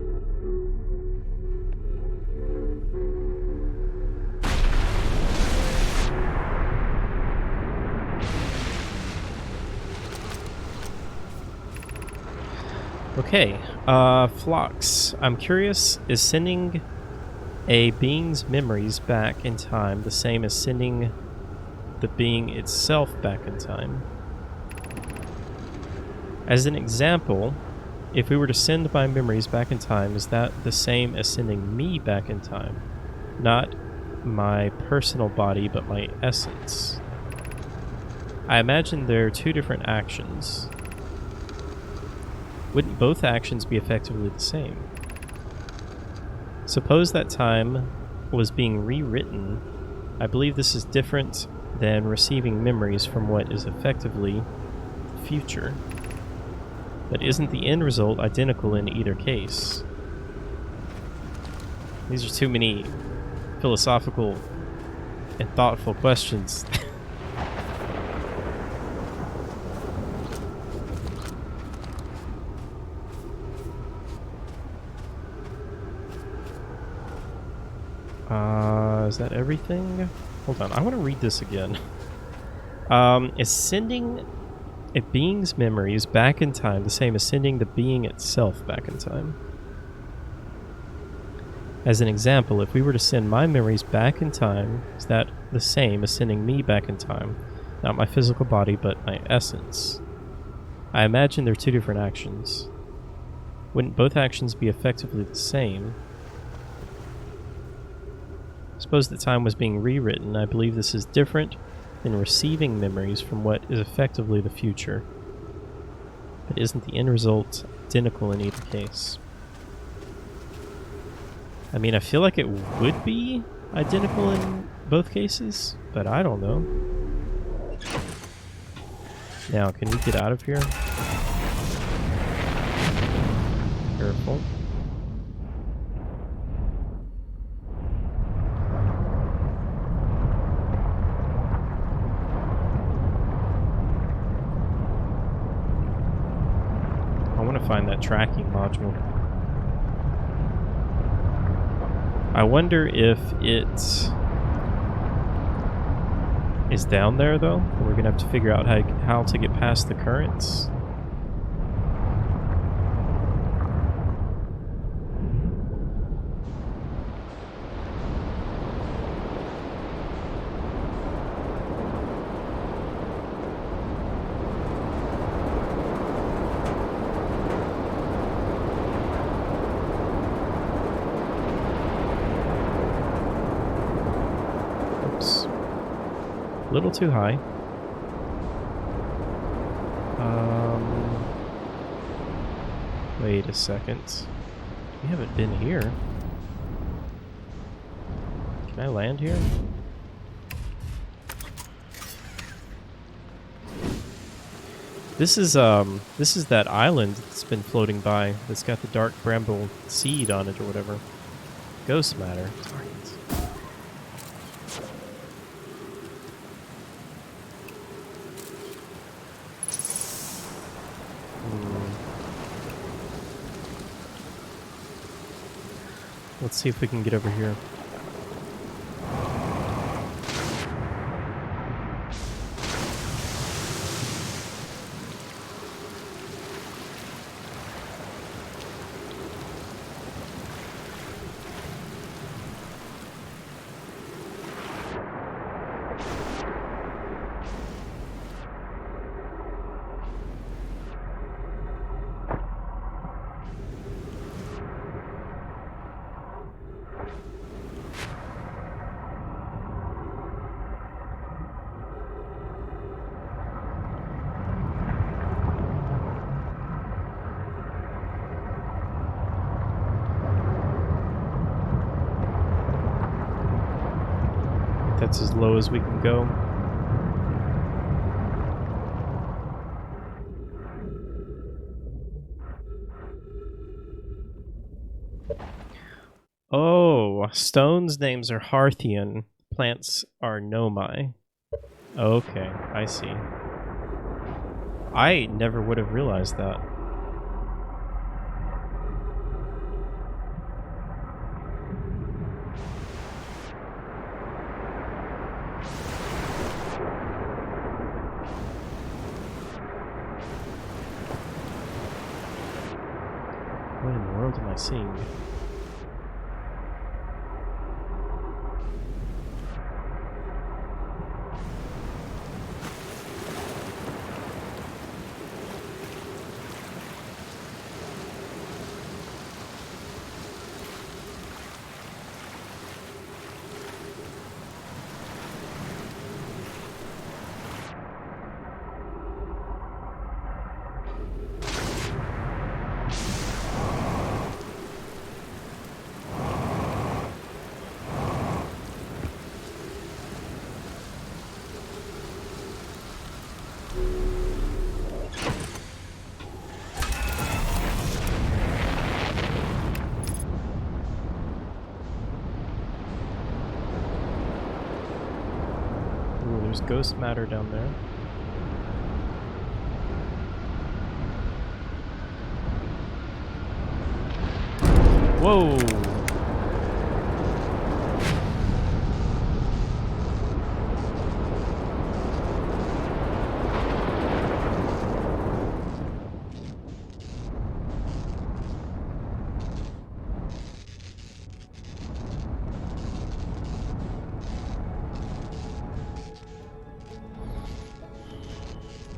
Okay, Phlox. I'm curious, is sending a being's memories back in time the same as sending the being itself back in time? As an example, if we were to send my memories back in time, is that the same as sending me back in time? Not my personal body, but my essence. I imagine there are two different actions. Wouldn't both actions be effectively the same? Suppose that time was being rewritten. I believe this is different than receiving memories from what is effectively future. But isn't the end result identical in either case? These are too many philosophical and thoughtful questions. Is that everything? Hold on, I want to read this again. Is sending a being's memories back in time the same as sending the being itself back in time? As an example, if we were to send my memories back in time, is that the same as sending me back in time? Not my physical body, but my essence. I imagine they're two different actions. Wouldn't both actions be effectively the same? Suppose that time was being rewritten. I believe this is different than receiving memories from what is effectively the future. But isn't the end result identical in either case? I mean, I feel like it would be identical in both cases, but I don't know. Now, can we get out of here? Careful. Find that tracking module. I wonder if it is down there though. We're gonna have to figure out how to get past the currents. A little too high. Wait a second. We haven't been here. Can I land here? This is that island that's been floating by that's got the dark bramble seed on it or whatever. Ghost matter. Darn it. Let's see if we can get over here. That's as low as we can go. Oh, stones' names are Harthian. Plants are Nomai. Okay, I see. I never would have realized that. What in the world am I seeing? Ooh, there's ghost matter down there. Whoa!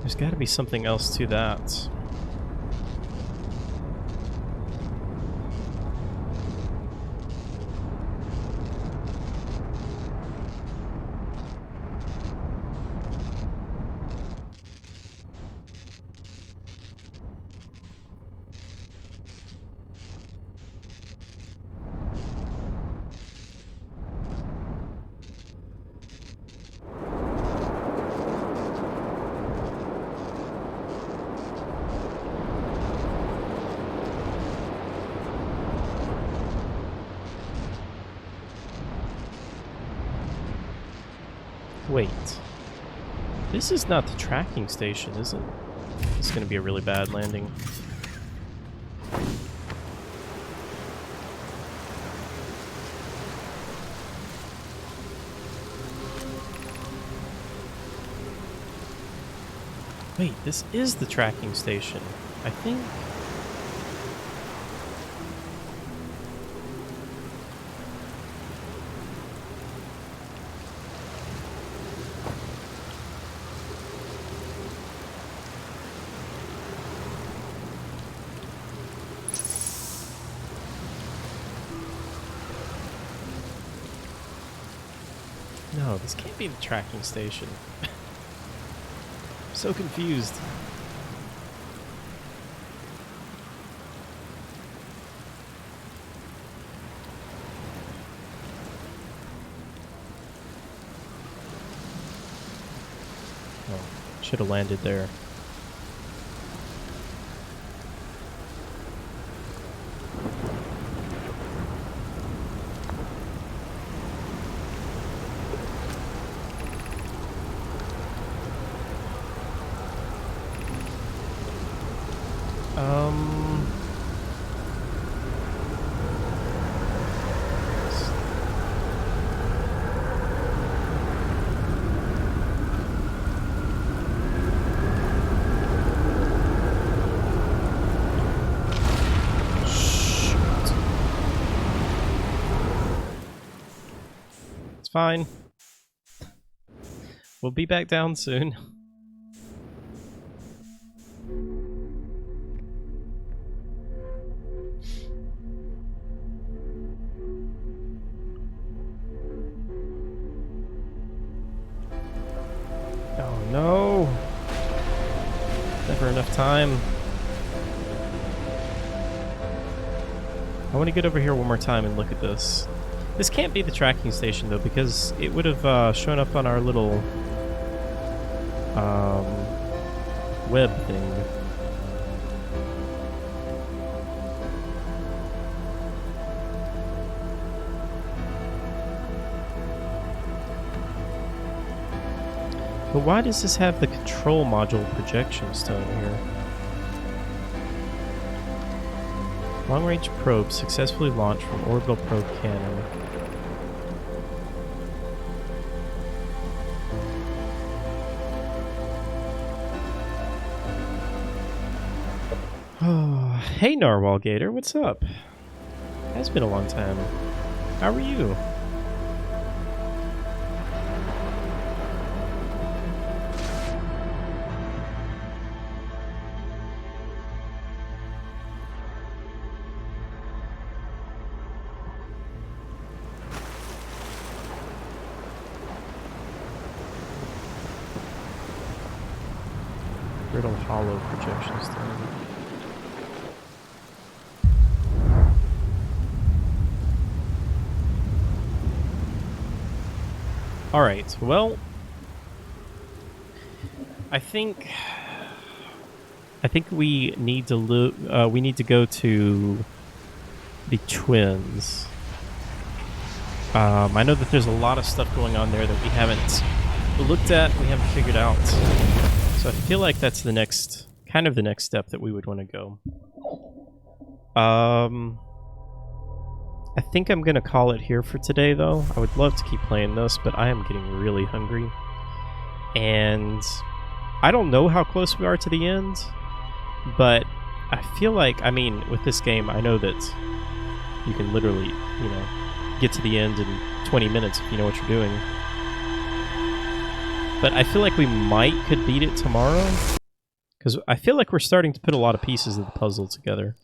There's got to be something else to that. Wait. This is not the tracking station, is it? It's gonna be a really bad landing. Wait, this is the tracking station. I think... No, this can't be the tracking station. I'm so confused. Oh, should have landed there. fine. We'll be back down soon. Oh no! Never enough time. I want to get over here one more time and look at this. This can't be the tracking station though, because it would have shown up on our little web thing. But why does this have the control module projection still in here? Long-range probe successfully launched from orbital probe cannon. Oh, hey Narwhal Gator, what's up? It's been a long time. How are you? Brittle hollow projections thing. Alright, well, I think we need to go to the Twins. I know that there's a lot of stuff going on there that we haven't looked at, we haven't figured out. So I feel like that's the next step that we would want to go. I think I'm gonna call it here for today though. I would love to keep playing this, but I am getting really hungry. And I don't know how close we are to the end, but I feel like, I mean, with this game, I know that you can literally, you know, get to the end in 20 minutes if you know what you're doing. But I feel like we could beat it tomorrow, because I feel like we're starting to put a lot of pieces of the puzzle together.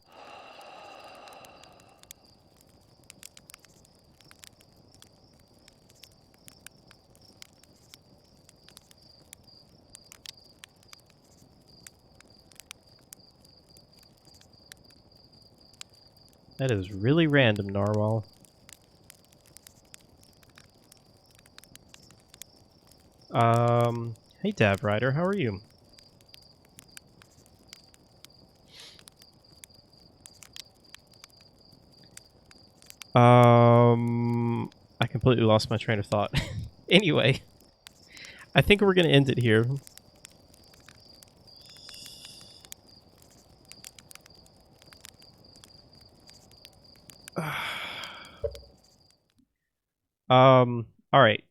That is really random, Narwhal. Hey Dav Rider, how are you? I completely lost my train of thought. Anyway, I think we're gonna end it here. Alright.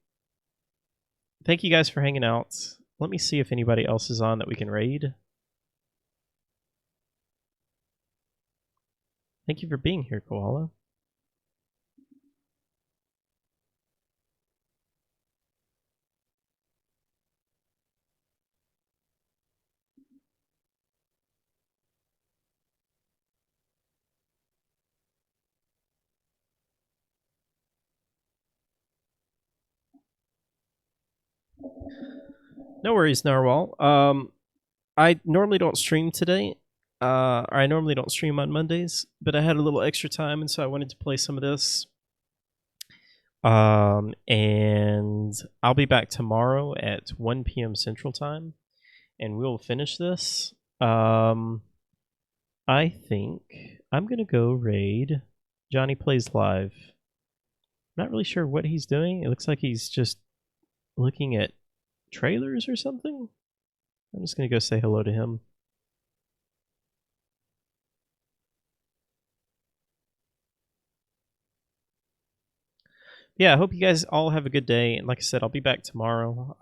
Thank you guys for hanging out. Let me see if anybody else is on that we can raid. Thank you for being here, Koala. No worries, Narwhal. I normally don't stream today. I normally don't stream on Mondays, but I had a little extra time, and so I wanted to play some of this. And I'll be back tomorrow at 1 p.m. Central Time, and we'll finish this. I think I'm gonna go raid Johnny Plays Live. Not really sure what he's doing. It looks like he's just looking at trailers or something. I'm just gonna go say hello to him. Yeah, I hope you guys all have a good day. And like I said, I'll be back tomorrow.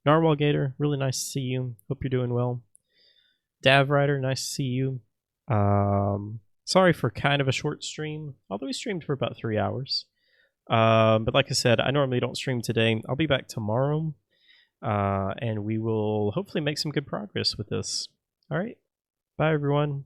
Narwhal Gator, really nice to see you. Hope you're doing well. Dav Rider, nice to see you. Sorry for kind of a short stream, although we streamed for about 3 hours. But like I said, I normally don't stream today. I'll be back tomorrow, and we will hopefully make some good progress with this. All right. Bye, everyone.